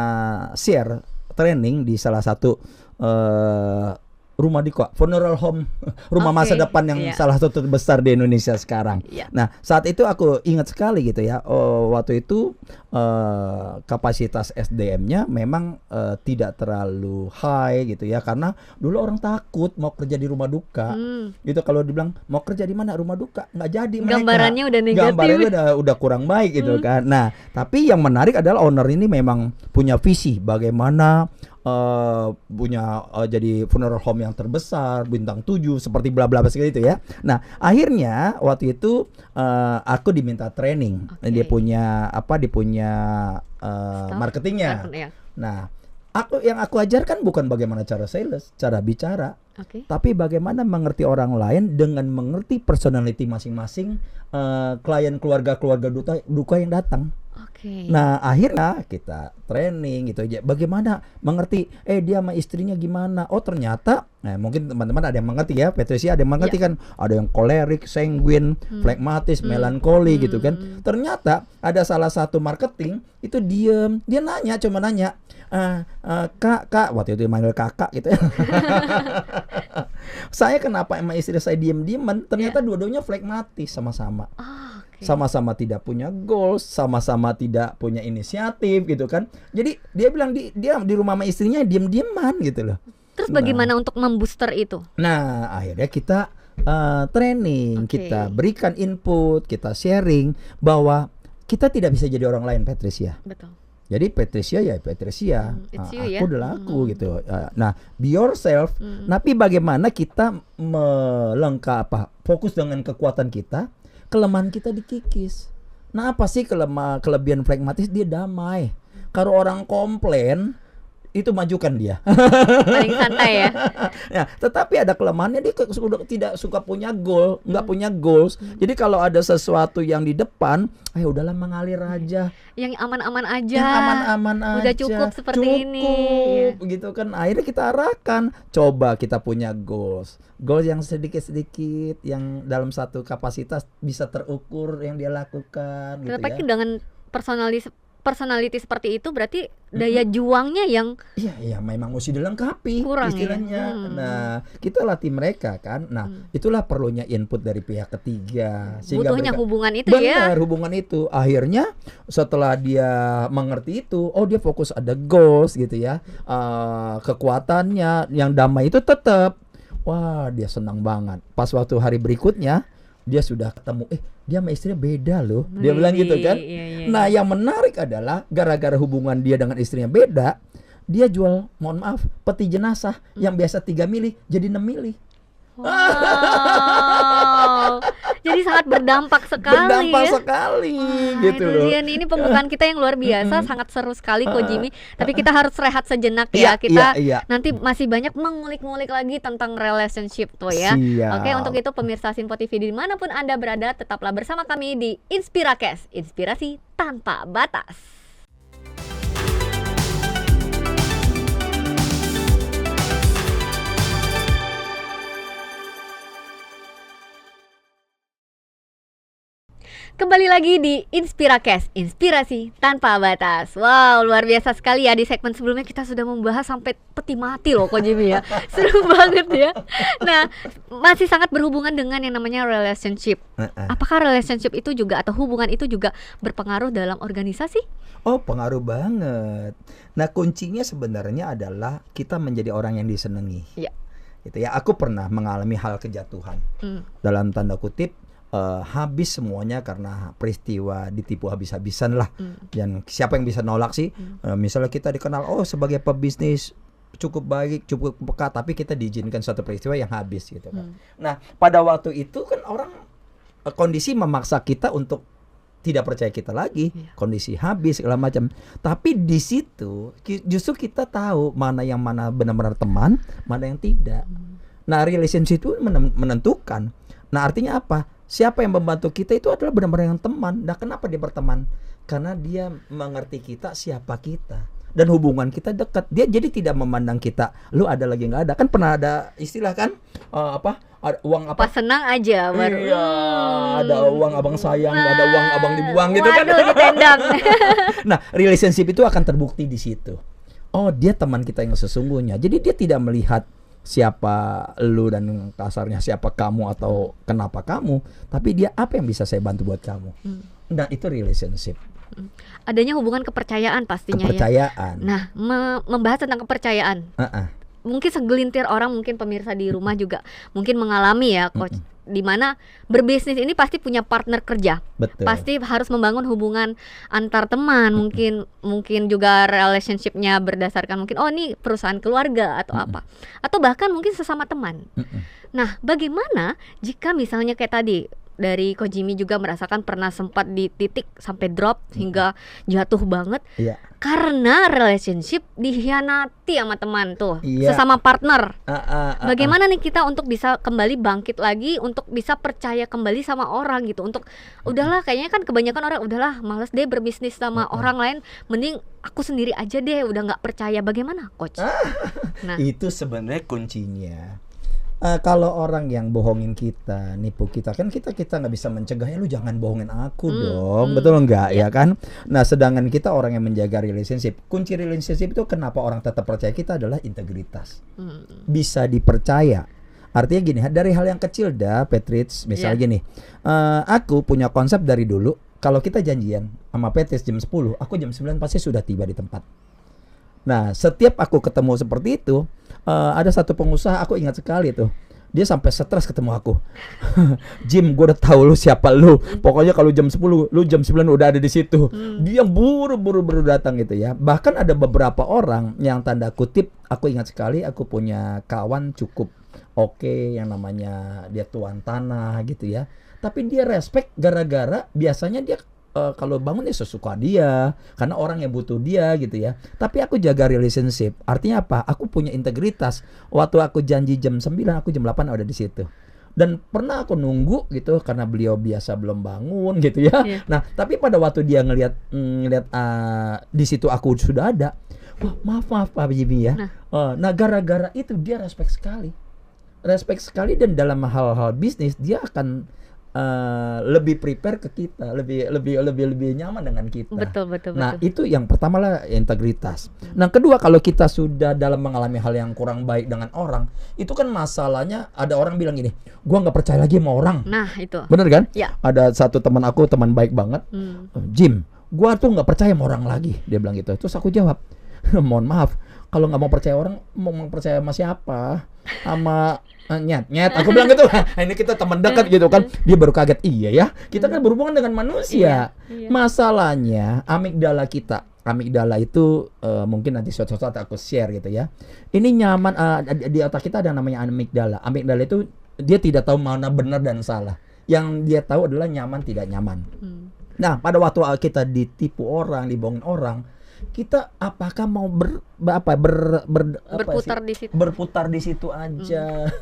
share training di salah satu rumah diko, funeral home, rumah masa depan yang salah satu terbesar di Indonesia sekarang. Nah, saat itu aku ingat sekali gitu ya. Waktu itu kapasitas SDM-nya memang tidak terlalu high gitu ya, karena dulu orang takut mau kerja di rumah duka. Gitu, kalau dibilang mau kerja di mana rumah duka, nggak jadi mereka. Gambarannya udah negatif. Gambarannya udah kurang baik gitu kan. Nah, tapi yang menarik adalah owner ini memang punya visi bagaimana punya jadi funeral home yang terbesar, bintang 7 seperti bla bla seperti itu ya. Nah, akhirnya waktu itu aku diminta training. Dia punya marketingnya. Nah, Yang aku ajarkan bukan bagaimana cara sales, cara bicara, tapi bagaimana mengerti orang lain dengan mengerti personality masing-masing klien, keluarga duka yang datang. Nah, akhirnya kita training gitu aja. Bagaimana mengerti dia sama istrinya gimana? Oh, ternyata mungkin teman-teman ada yang mengerti ya, Patricia ada yang mengerti kan. Ada yang kolerik, sanguin, flegmatis, melankoli gitu kan. Ternyata ada salah satu marketing itu dia cuma nanya, kak, waktu itu dia manggil kakak gitu ya. Saya kenapa sama istri saya diem-dieman? Ternyata dua-duanya flegmatis sama-sama. Sama-sama tidak punya goals, sama-sama tidak punya inisiatif gitu kan. Jadi dia bilang dia di rumah sama istrinya diem-dieman gitu loh. Terus bagaimana untuk membooster itu? Nah, akhirnya kita training, kita berikan input, kita sharing bahwa kita tidak bisa jadi orang lain, Patricia. Betul. Jadi Patricia ya Patricia, aku adalah aku gitu. Nah, be yourself. Tapi bagaimana kita fokus dengan kekuatan kita, kelemahan kita dikikis. Nah, apa sih kelebihan flegmatis? Dia damai. Kalau orang komplain, itu majukan dia. Paling santai ya. Ya, tetapi ada kelemahannya, dia tidak suka punya goal, nggak punya goals. Jadi kalau ada sesuatu yang di depan, udahlah mengalir aja. Yang aman-aman aja. Yang aman-aman aja. Udah cukup seperti ini. Gitu kan. Akhirnya kita arahkan. Coba kita punya goals. Goals yang sedikit-sedikit, yang dalam satu kapasitas bisa terukur yang dia lakukan. Tetapi dengan personality seperti itu berarti daya juangnya yang iya memang mesti dilengkapi kurang istilahnya. Ya? Nah, kita latih mereka kan. Nah, itulah perlunya input dari pihak ketiga. Sehingga butuhnya hubungan itu benar, hubungan itu. Akhirnya setelah dia mengerti itu, dia fokus ada goals gitu ya. Kekuatannya yang damai itu tetap. Wah, dia senang banget. Pas waktu hari berikutnya dia sudah ketemu, dia sama istrinya beda loh. Dia bilang gitu kan. Nah, yang menarik adalah gara-gara hubungan dia dengan istrinya beda, dia jual, mohon maaf, peti jenazah yang biasa 3 mili jadi 6 mili. Wow. Jadi sangat berdampak sekali. Gitu loh. Ini pembukaan kita yang luar biasa, sangat seru sekali Ko Jimmy. Tapi kita harus rehat sejenak ya. Kita nanti masih banyak mengulik-ngulik lagi tentang relationship tuh ya. Oke, untuk itu pemirsa Simpo TV dimanapun Anda berada, tetaplah bersama kami di Inspiracast, inspirasi tanpa batas. Kembali lagi di Inspiracast, inspirasi tanpa batas. Wow, luar biasa sekali ya. Di segmen sebelumnya kita sudah membahas sampai peti mati loh Ko Jimmy ya. Seru banget ya. Nah, masih sangat berhubungan dengan yang namanya relationship. Apakah relationship itu juga atau hubungan itu juga berpengaruh dalam organisasi? Oh, pengaruh banget. Nah, kuncinya sebenarnya adalah kita menjadi orang yang disenangi. Iya. Gitu ya. Aku pernah mengalami hal kejatuhan. Dalam tanda kutip, habis semuanya karena peristiwa ditipu habis-habisan lah. Dan siapa yang bisa nolak sih? Misalnya kita dikenal sebagai pebisnis cukup baik, cukup peka, tapi kita diizinkan suatu peristiwa yang habis gitu kan. Nah, pada waktu itu kan orang kondisi memaksa kita untuk tidak percaya kita lagi, kondisi habis segala macam. Tapi di situ justru kita tahu mana yang benar-benar teman, mana yang tidak. Nah, relationship itu menentukan. Nah, artinya apa? Siapa yang membantu kita itu adalah benar-benar yang teman. Nah, kenapa dia berteman? Karena dia mengerti kita, siapa kita, dan hubungan kita dekat. Dia jadi tidak memandang kita, lu ada lagi nggak ada. Kan pernah ada istilah kan, ada uang apa? Pas senang aja baru. Iya, ada uang abang sayang, nggak ada uang abang dibuang gitu kan. Ditendang. Nah, relationship itu akan terbukti di situ. Oh, dia teman kita yang sesungguhnya. Jadi dia tidak melihat siapa lu dan kasarnya siapa kamu atau kenapa kamu, tapi dia apa yang bisa saya bantu buat kamu. Nah, itu relationship. Adanya hubungan kepercayaan pastinya. Kepercayaan. Ya. Nah, membahas tentang kepercayaan. Mungkin segelintir orang, mungkin pemirsa di rumah juga mungkin mengalami ya, Coach. Dimana berbisnis ini pasti punya partner kerja. Betul. Pasti harus membangun hubungan antar teman, mungkin juga relationshipnya berdasarkan mungkin ini perusahaan keluarga atau apa, atau bahkan mungkin sesama teman. Nah, bagaimana jika misalnya kayak tadi dari Coach Jimmy juga merasakan pernah sempat di titik sampai drop hingga jatuh banget. Iya. Karena relationship dikhianati sama teman tuh, Iya. sesama partner. Bagaimana nih kita untuk bisa kembali bangkit lagi, untuk bisa percaya kembali sama orang gitu. Untuk udahlah, kayaknya kan kebanyakan orang udahlah males deh berbisnis sama orang lain, mending aku sendiri aja deh, udah nggak percaya. Bagaimana Coach? Nah, Itu sebenarnya kuncinya. Kalau orang yang bohongin kita, nipu kita, kan kita nggak bisa mencegah, ya lu jangan bohongin aku dong, betul nggak ya kan? Nah, sedangkan kita orang yang menjaga relationship, kunci relationship itu kenapa orang tetap percaya kita adalah integritas, bisa dipercaya. Artinya gini, dari hal yang kecil dah, Patrice, misalnya gini, aku punya konsep dari dulu, kalau kita janjian sama Patrice jam 10, aku jam 9 pasti sudah tiba di tempat. Nah, setiap aku ketemu seperti itu, ada satu pengusaha, aku ingat sekali tuh, dia sampai stres ketemu aku. Jim, gue udah tahu lu siapa lu. Pokoknya kalau jam 10, lu jam 9 udah ada di situ. Dia buru-buru datang gitu ya. Bahkan ada beberapa orang yang tanda kutip, aku ingat sekali, aku punya kawan cukup oke, yang namanya dia tuan tanah gitu ya. Tapi dia respect gara-gara biasanya dia kalau bangun ya sesuka dia, karena orang yang butuh dia gitu ya. Tapi aku jaga relationship. Artinya apa? Aku punya integritas. Waktu aku janji jam 9, aku jam 8 ada di situ. Dan pernah aku nunggu gitu karena beliau biasa belum bangun gitu ya. Nah, tapi pada waktu dia ngelihat di situ aku sudah ada. Wah, maaf Pak Jimmy ya. Nah, gara-gara itu dia respect sekali. Respect sekali, dan dalam hal-hal bisnis dia akan lebih prepare ke kita, lebih nyaman dengan kita. Betul. Nah, itu yang pertama lah, integritas. Nah, kedua, kalau kita sudah dalam mengalami hal yang kurang baik dengan orang, itu kan masalahnya ada orang bilang gini, gua nggak percaya lagi sama orang. Nah, itu. Bener kan? Ya. Ada satu teman aku, teman baik banget, Jim, gua tuh nggak percaya sama orang lagi. Dia bilang gitu. Terus aku jawab, mohon maaf, kalau nggak mau percaya orang, mau percaya sama siapa? Sama nyet. Aku bilang gitu. Ini kita teman dekat gitu kan. Dia baru kaget. Iya ya. Kita kan berhubungan dengan manusia. Iya. Masalahnya amigdala kita. Amigdala itu mungkin nanti suatu saat aku share gitu ya. Ini nyaman, di otak kita ada namanya amigdala. Amigdala itu dia tidak tahu mana benar dan salah. Yang dia tahu adalah nyaman tidak nyaman. Nah, pada waktu kita ditipu orang, dibohongin orang, kita apakah mau berputar di situ aja.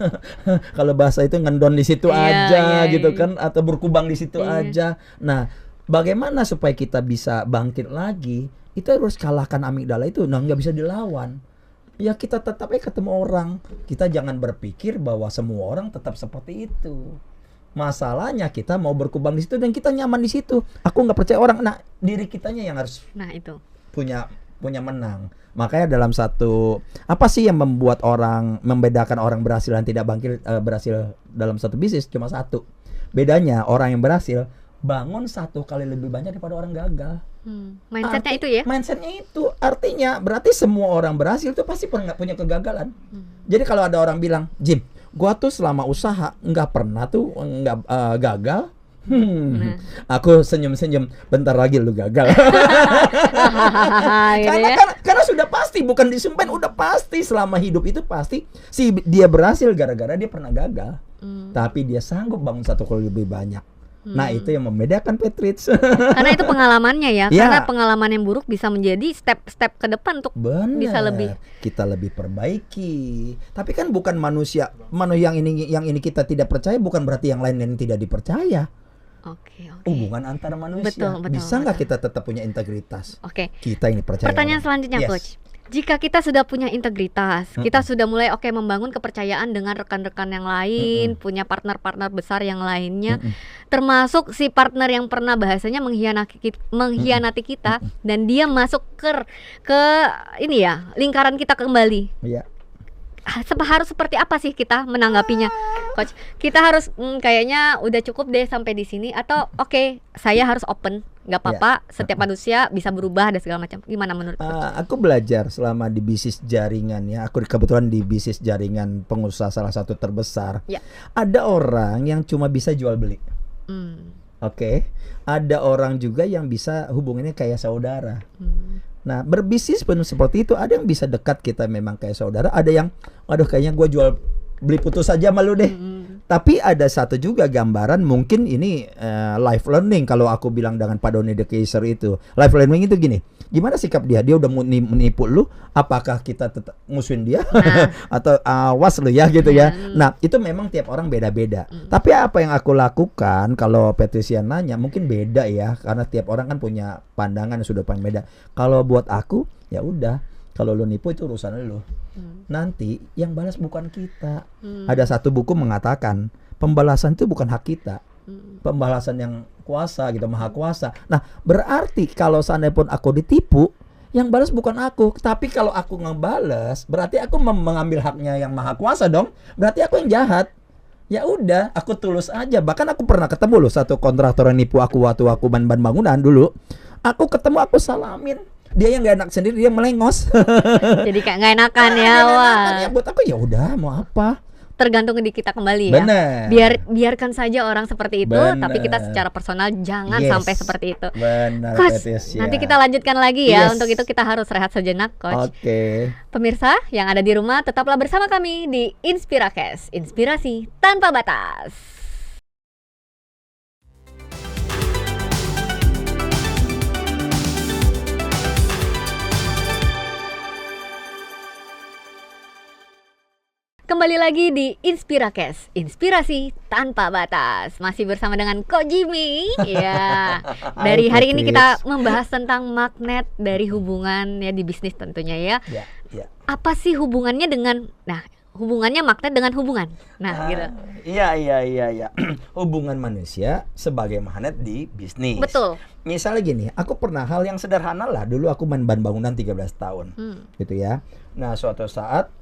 Kalau bahasa itu ngendon di situ aja gitu kan, atau berkubang di situ aja. Nah, bagaimana supaya kita bisa bangkit lagi? Kita harus kalahkan amigdala itu. Nah, nggak bisa dilawan. Ya, kita tetap ketemu orang. Kita jangan berpikir bahwa semua orang tetap seperti itu. Masalahnya kita mau berkubang di situ dan kita nyaman di situ. Aku nggak percaya orang. Nah, diri kitanya yang harus itu punya menang. Makanya dalam satu, apa sih yang membedakan orang berhasil dan tidak berhasil dalam satu bisnis? Cuma satu. Bedanya orang yang berhasil bangun 1 kali lebih banyak daripada orang gagal. Mindsetnya itu ya? Mindsetnya itu. Artinya berarti semua orang berhasil itu pasti pernah punya kegagalan. Jadi kalau ada orang bilang, Jim, gua tuh selama usaha nggak pernah tuh gagal. Aku senyum-senyum, bentar lagi lu gagal. Karena sudah pasti, bukan disumpahin, udah pasti selama hidup itu pasti dia berhasil gara-gara dia pernah gagal. Tapi dia sanggup bangun 1 kali lebih banyak. Nah, itu yang membedakan Patrice. Karena itu pengalamannya ya. Karena pengalaman yang buruk bisa menjadi step ke depan untuk bisa lebih. Kita lebih perbaiki. Tapi kan bukan manusia yang ini kita tidak percaya, bukan berarti yang lain tidak dipercaya. Oke. Hubungan antara manusia. Betul, bisa nggak kita tetap punya integritas? Kita ini percaya. Pertanyaan selanjutnya, Coach. Jika kita sudah punya integritas, kita sudah mulai membangun kepercayaan dengan rekan-rekan yang lain, punya partner-partner besar yang lainnya, termasuk si partner yang pernah bahasanya mengkhianati kita, dan dia masuk ke ini ya, lingkaran kita kembali. Iya. Harus seperti apa sih kita menanggapinya, Coach? Kita harus kayaknya udah cukup deh sampai di sini, atau saya harus open, nggak apa-apa, setiap manusia bisa berubah dan segala macam. Gimana menurut Coach? Aku belajar selama di bisnis jaringan ya. Aku kebetulan di bisnis jaringan pengusaha salah satu terbesar. Ada orang yang cuma bisa jual beli. Ada orang juga yang bisa hubungannya kayak saudara. Nah, berbisnis pun seperti itu. Ada yang bisa dekat kita memang kayak saudara. Ada yang, aduh kayaknya gue jual beli putus aja sama lu deh. Tapi ada satu juga gambaran, mungkin ini life learning kalau aku bilang dengan Pak Doni de Keyser itu. Life learning itu gini, gimana sikap dia? Dia udah menipu lu, apakah kita tetap musuhin dia? Atau awas lu ya gitu ya. Nah, itu memang tiap orang beda-beda. Tapi apa yang aku lakukan kalau Patricia nanya, mungkin beda ya, karena tiap orang kan punya pandangan yang sudah paling beda. Kalau buat aku, ya udah, kalau lu nipu itu urusan lu. Nanti yang balas bukan kita. Ada satu buku mengatakan pembalasan itu bukan hak kita. Pembalasan yang kuasa gitu, maha kuasa. Nah, berarti kalau seandainya pun aku ditipu, yang balas bukan aku. Tapi kalau aku ngebales, berarti aku mengambil haknya yang maha kuasa dong. Berarti aku yang jahat. Ya udah, aku tulus aja. Bahkan aku pernah ketemu loh satu kontraktor yang nipu aku waktu aku ban bangunan dulu. Aku ketemu, aku salamin. Dia yang gak enak sendiri, dia melengos. Jadi kayak gak enakan ya, wah. Ya, buat aku ya udah, mau apa? Tergantung di kita kembali ya. Bener. Biarkan saja orang seperti itu, Bener. tapi kita secara personal jangan sampai seperti itu. Benar, Coach, nanti kita lanjutkan lagi ya. Untuk itu kita harus rehat sejenak, Coach. Oke. Pemirsa yang ada di rumah, tetaplah bersama kami di Inspiracast, inspirasi tanpa batas. Kembali lagi di Inspiracast, inspirasi tanpa batas. Masih bersama dengan Ko Jimmy. Ya. Dari hari ini kita membahas tentang magnet dari hubungan ya di bisnis tentunya ya. Ya. Apa sih hubungannya dengan hubungannya magnet dengan hubungan. Nah, gitu. Iya. Hubungan manusia sebagai magnet di bisnis. Betul. Misalnya gini, aku pernah hal yang sederhana lah. Dulu aku main ban bangunan 13 tahun. Gitu ya. Nah, suatu saat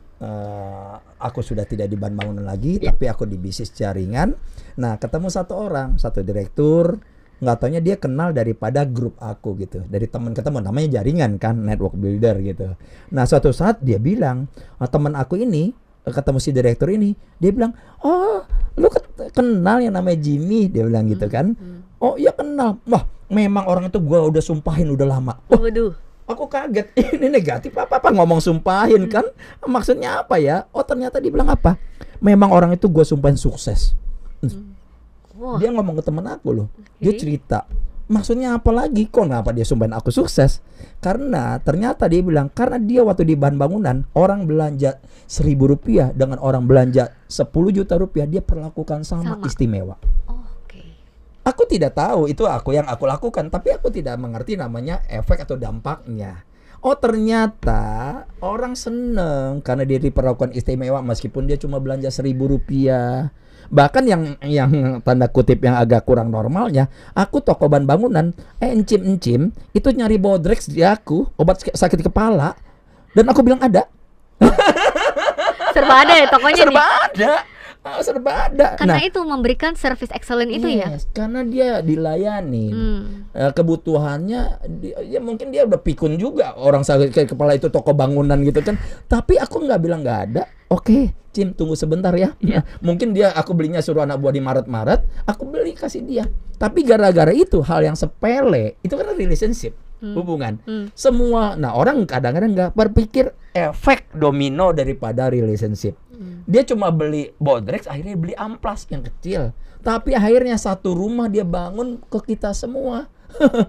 aku sudah tidak di ban bangunan lagi, tapi aku di bisnis jaringan. Nah, ketemu satu direktur, nggak taunya dia kenal daripada grup aku gitu, dari teman ke teman, namanya jaringan kan, network builder gitu. Nah, suatu saat dia bilang, teman aku ini ketemu si direktur ini, dia bilang, oh lu kenal yang namanya Jimmy, dia bilang gitu kan. Oh iya kenal, wah memang orang itu gua udah sumpahin udah lama. Waduh. Aku kaget, ini negatif apa ngomong sumpahin kan? Maksudnya apa ya? Oh ternyata dia bilang apa? Memang orang itu gue sumpahin sukses. Dia ngomong ke teman aku loh. Dia cerita. Maksudnya apa lagi? Kok kenapa dia sumpahin aku sukses? Karena ternyata dia bilang, karena dia waktu di bahan bangunan, orang belanja Rp1.000 dengan orang belanja 10 juta rupiah, dia perlakukan sama. Istimewa. Aku tidak tahu itu yang aku lakukan, tapi aku tidak mengerti namanya efek atau dampaknya. Oh ternyata orang seneng karena dia diperlakukan istimewa meskipun dia cuma belanja Rp1.000. Bahkan yang tanda kutip yang agak kurang normalnya, aku toko bahan bangunan, encim itu nyari Bodrex di aku, obat sakit kepala, dan aku bilang ada. Serba ada ya tokonya. Serba ada. Karena itu memberikan service excellent itu ya. Karena dia dilayani. Kebutuhannya ya mungkin dia udah pikun juga orang sakit kepala itu toko bangunan gitu kan. Tapi aku nggak bilang nggak ada. Oke, Cim tunggu sebentar ya. Mungkin aku belinya suruh anak buah di Maret, aku beli kasih dia. Tapi gara-gara itu hal yang sepele, itu kan relationship. Hubungan semua. Nah orang kadang-kadang nggak berpikir efek domino daripada relationship. Dia cuma beli Bodrex, akhirnya beli amplas yang kecil, tapi akhirnya satu rumah dia bangun ke kita semua.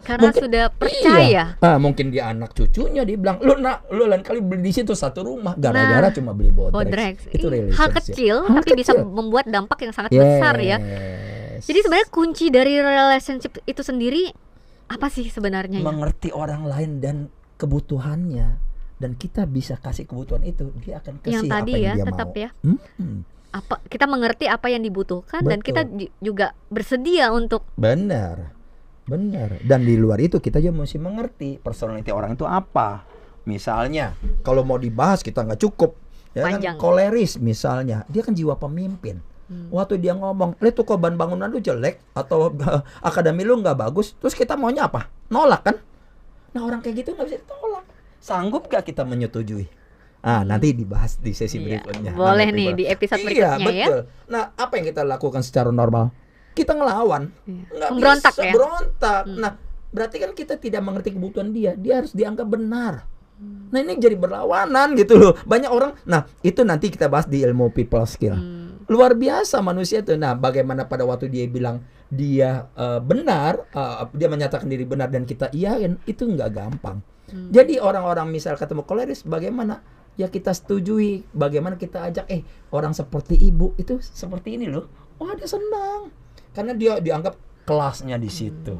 Karena mungkin, sudah percaya. Mungkin dia anak cucunya dia bilang, lu lain kali beli di situ satu rumah gara-gara cuma beli Bodrex. Itu relationship. Hal kecil tapi bisa membuat dampak yang sangat besar ya. Jadi sebenarnya kunci dari relationship itu sendiri apa sih sebenarnya? Mengerti orang lain dan kebutuhannya, dan kita bisa kasih kebutuhan itu, dia akan kasih yang tadi apa yang dia tetap mau. Ya. Apa kita mengerti apa yang dibutuhkan. Betul. Dan kita juga bersedia untuk. Benar. Dan di luar itu kita juga mesti mengerti personality orang itu apa. Misalnya kalau mau dibahas kita nggak cukup, ya kan, koleris misalnya, dia kan jiwa pemimpin. Waktu dia ngomong, lu tuh ban bangunan lu jelek atau akademi lu nggak bagus, terus kita maunya apa? Nolak kan? Nah orang kayak gitu nggak bisa ditolak. Sanggup gak kita menyetujui? Nanti dibahas di sesi berikutnya. Boleh nih di episode berikutnya ya. Betul. Nah apa yang kita lakukan secara normal? Kita ngelawan, nggak berontak bisa ya? Berontak. Nah berarti kan kita tidak mengerti kebutuhan dia harus dianggap benar. Nah ini jadi berlawanan gitu loh. Banyak orang. Nah itu nanti kita bahas di ilmu people skill. Luar biasa manusia tuh. Nah, bagaimana pada waktu dia bilang dia benar, dia menyatakan diri benar dan kita iyain, itu nggak gampang. Jadi orang-orang misal ketemu koleris, bagaimana? Ya kita setujui, bagaimana kita ajak, orang seperti ibu itu seperti ini loh. Wah, dia senang. Karena dia dianggap kelasnya di situ.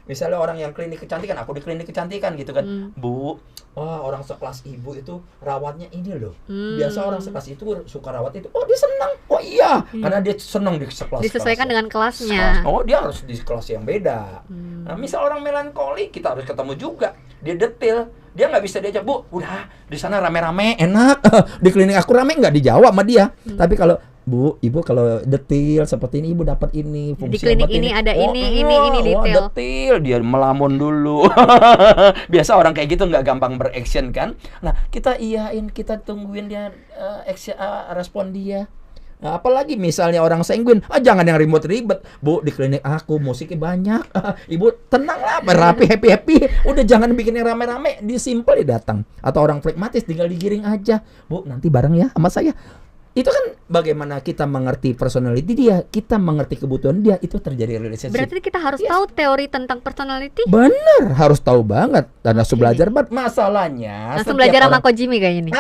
Misalnya orang yang klinik kecantikan, aku di klinik kecantikan gitu kan. Bu, wah orang sekelas ibu itu rawatnya ini loh. Biasa orang sekelas itu suka rawat itu. Oh, dia senang. Oh iya, karena dia senang di sekelas. Disesuaikan dengan kelasnya. Oh, dia harus di kelas yang beda. Nah, misal orang melankoli, kita harus ketemu juga. Dia detail. Dia nggak bisa diajak, Bu, udah di sana rame-rame enak. Di klinik aku rame, nggak dijawab sama dia. Tapi kalau Bu, Ibu kalau detail seperti ini, Ibu dapat ini. Di klinik ini ada ini detail. Detail, dia melamun dulu. Biasa orang kayak gitu nggak gampang bereaction kan. Nah, kita iyain, kita tungguin dia respon dia. Nah, apalagi misalnya orang sanguin, jangan yang ribet-ribet. Bu, di klinik aku musiknya banyak. Ibu tenanglah, rapi, happy. Udah jangan bikin yang rame-rame, dia simple dia datang. Atau orang pragmatis tinggal digiring aja. Bu, nanti bareng ya sama saya. Itu kan bagaimana kita mengerti personality dia, kita mengerti kebutuhan dia, itu terjadi relationship. Berarti kita harus tahu teori tentang personality? Bener, harus tahu banget. Dan langsung belajar banget. Masalahnya langsung belajar sama Kojimi kayaknya nih.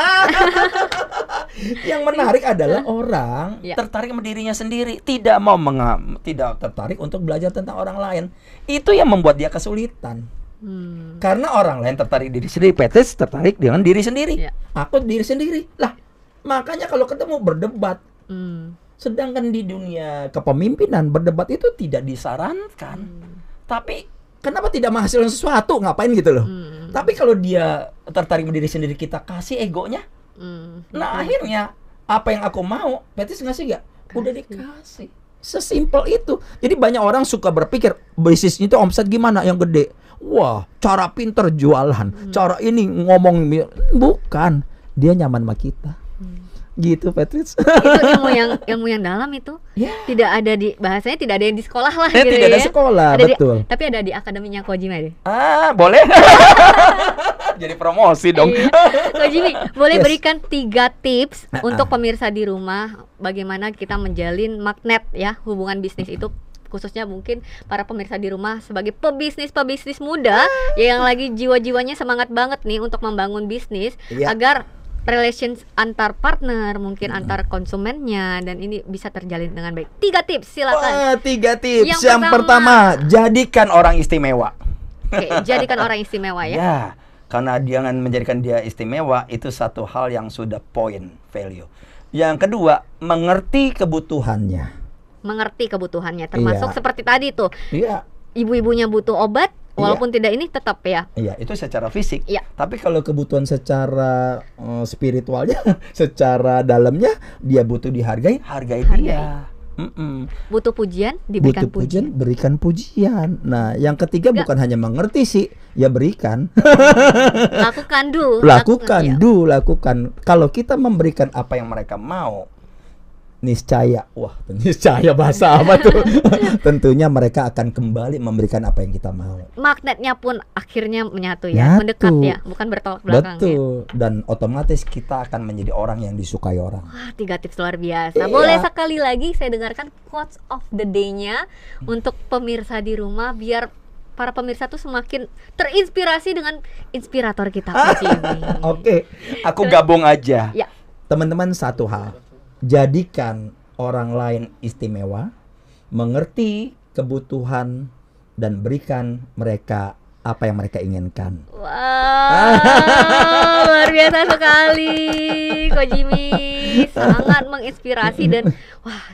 Yang menarik adalah orang tertarik sama dirinya sendiri, tidak mau tidak tertarik untuk belajar tentang orang lain. Itu yang membuat dia kesulitan. Karena orang lain tertarik diri sendiri, Petrus tertarik dengan diri sendiri. Aku diri sendiri. Lah, makanya kalau ketemu berdebat. Sedangkan di dunia kepemimpinan berdebat itu tidak disarankan. Tapi kenapa tidak menghasilkan sesuatu? Ngapain gitu loh. Tapi kalau dia tertarik berdiri sendiri, kita kasih egonya. Nah, akhirnya apa yang aku mau, Petrus ngasih gak? Udah dikasih. Sesimpel itu. Jadi banyak orang suka berpikir bisnisnya itu omset gimana yang gede. Wah, cara pinter jualan, cara ini ngomong. Bukan, dia nyaman sama kita. Gitu, Patrice. Itu ilmu yang dalam itu. Tidak ada di bahasanya, tidak ada yang di sekolah lah gitu. Tidak ada sekolah, betul. Tapi ada di akademinya Kojimi deh. Boleh. Jadi promosi dong. Kojimi, boleh berikan 3 tips untuk pemirsa di rumah bagaimana kita menjalin magnet ya hubungan bisnis itu, khususnya mungkin para pemirsa di rumah sebagai pebisnis muda yang lagi jiwa-jiwanya semangat banget nih untuk membangun bisnis agar relations antar partner, mungkin antar konsumennya, dan ini bisa terjalin dengan baik. 3 tips, silakan. 3 tips. Yang pertama, jadikan orang istimewa. Jadikan orang istimewa ya. Ya, karena jangan menjadikan dia istimewa itu satu hal yang sudah point value. Yang kedua, mengerti kebutuhannya. Mengerti kebutuhannya, termasuk seperti tadi tuh. Ibu-ibunya butuh obat. Walaupun tidak ini tetap ya. Iya, itu secara fisik. Tapi kalau kebutuhan secara spiritualnya, secara dalamnya, dia butuh dihargai, hargai dia. Butuh pujian, diberikan pujian. Berikan pujian. Nah, yang ketiga bukan hanya mengerti sih, ya berikan. Lakukan. Kalau kita memberikan apa yang mereka mau, niscaya bahasa apa tuh? Tentunya mereka akan kembali memberikan apa yang kita mau. Magnetnya pun akhirnya menyatu ya, mendekat ya, bukan bertolak belakang. Betul. Dan otomatis kita akan menjadi orang yang disukai orang. Wah, 3 tips luar biasa. Boleh sekali lagi saya dengarkan quotes of the day-nya untuk pemirsa di rumah biar para pemirsa tuh semakin terinspirasi dengan inspirator kita. Oke, aku gabung aja. Teman-teman, satu hal. Jadikan orang lain istimewa, mengerti kebutuhan, dan berikan mereka apa yang mereka inginkan. Wow, luar biasa sekali, Kojimi. Sangat menginspirasi dan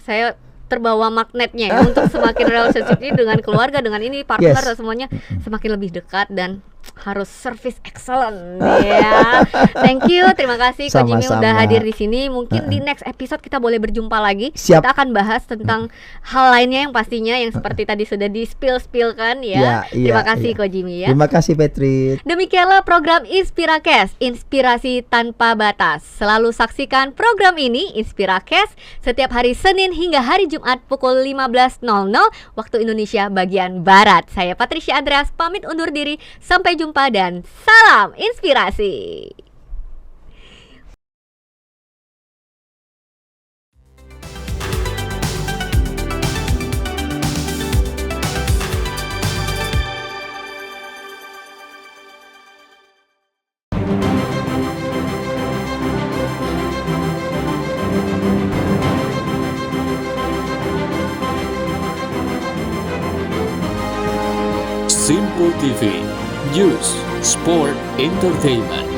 saya terbawa magnetnya ya, untuk semakin relationship ini dengan keluarga, dengan ini partner dan semuanya semakin lebih dekat dan harus service excellent ya. Thank you, terima kasih Kojimi udah hadir di sini. Mungkin di next episode kita boleh berjumpa lagi. Kita akan bahas tentang hal lainnya yang pastinya yang seperti tadi sudah di spill kan ya. Terima kasih Kojimi ya. Terima kasih Petri. Demikianlah program Inspiracast, inspirasi tanpa batas. Selalu saksikan program ini Inspiracast setiap hari Senin hingga hari Jumat pukul 15.00 waktu Indonesia bagian Barat. Saya Patricia Andreas pamit undur diri. Sampai jumpa dan salam inspirasi. Simple TV, News, Sport, Entertainment.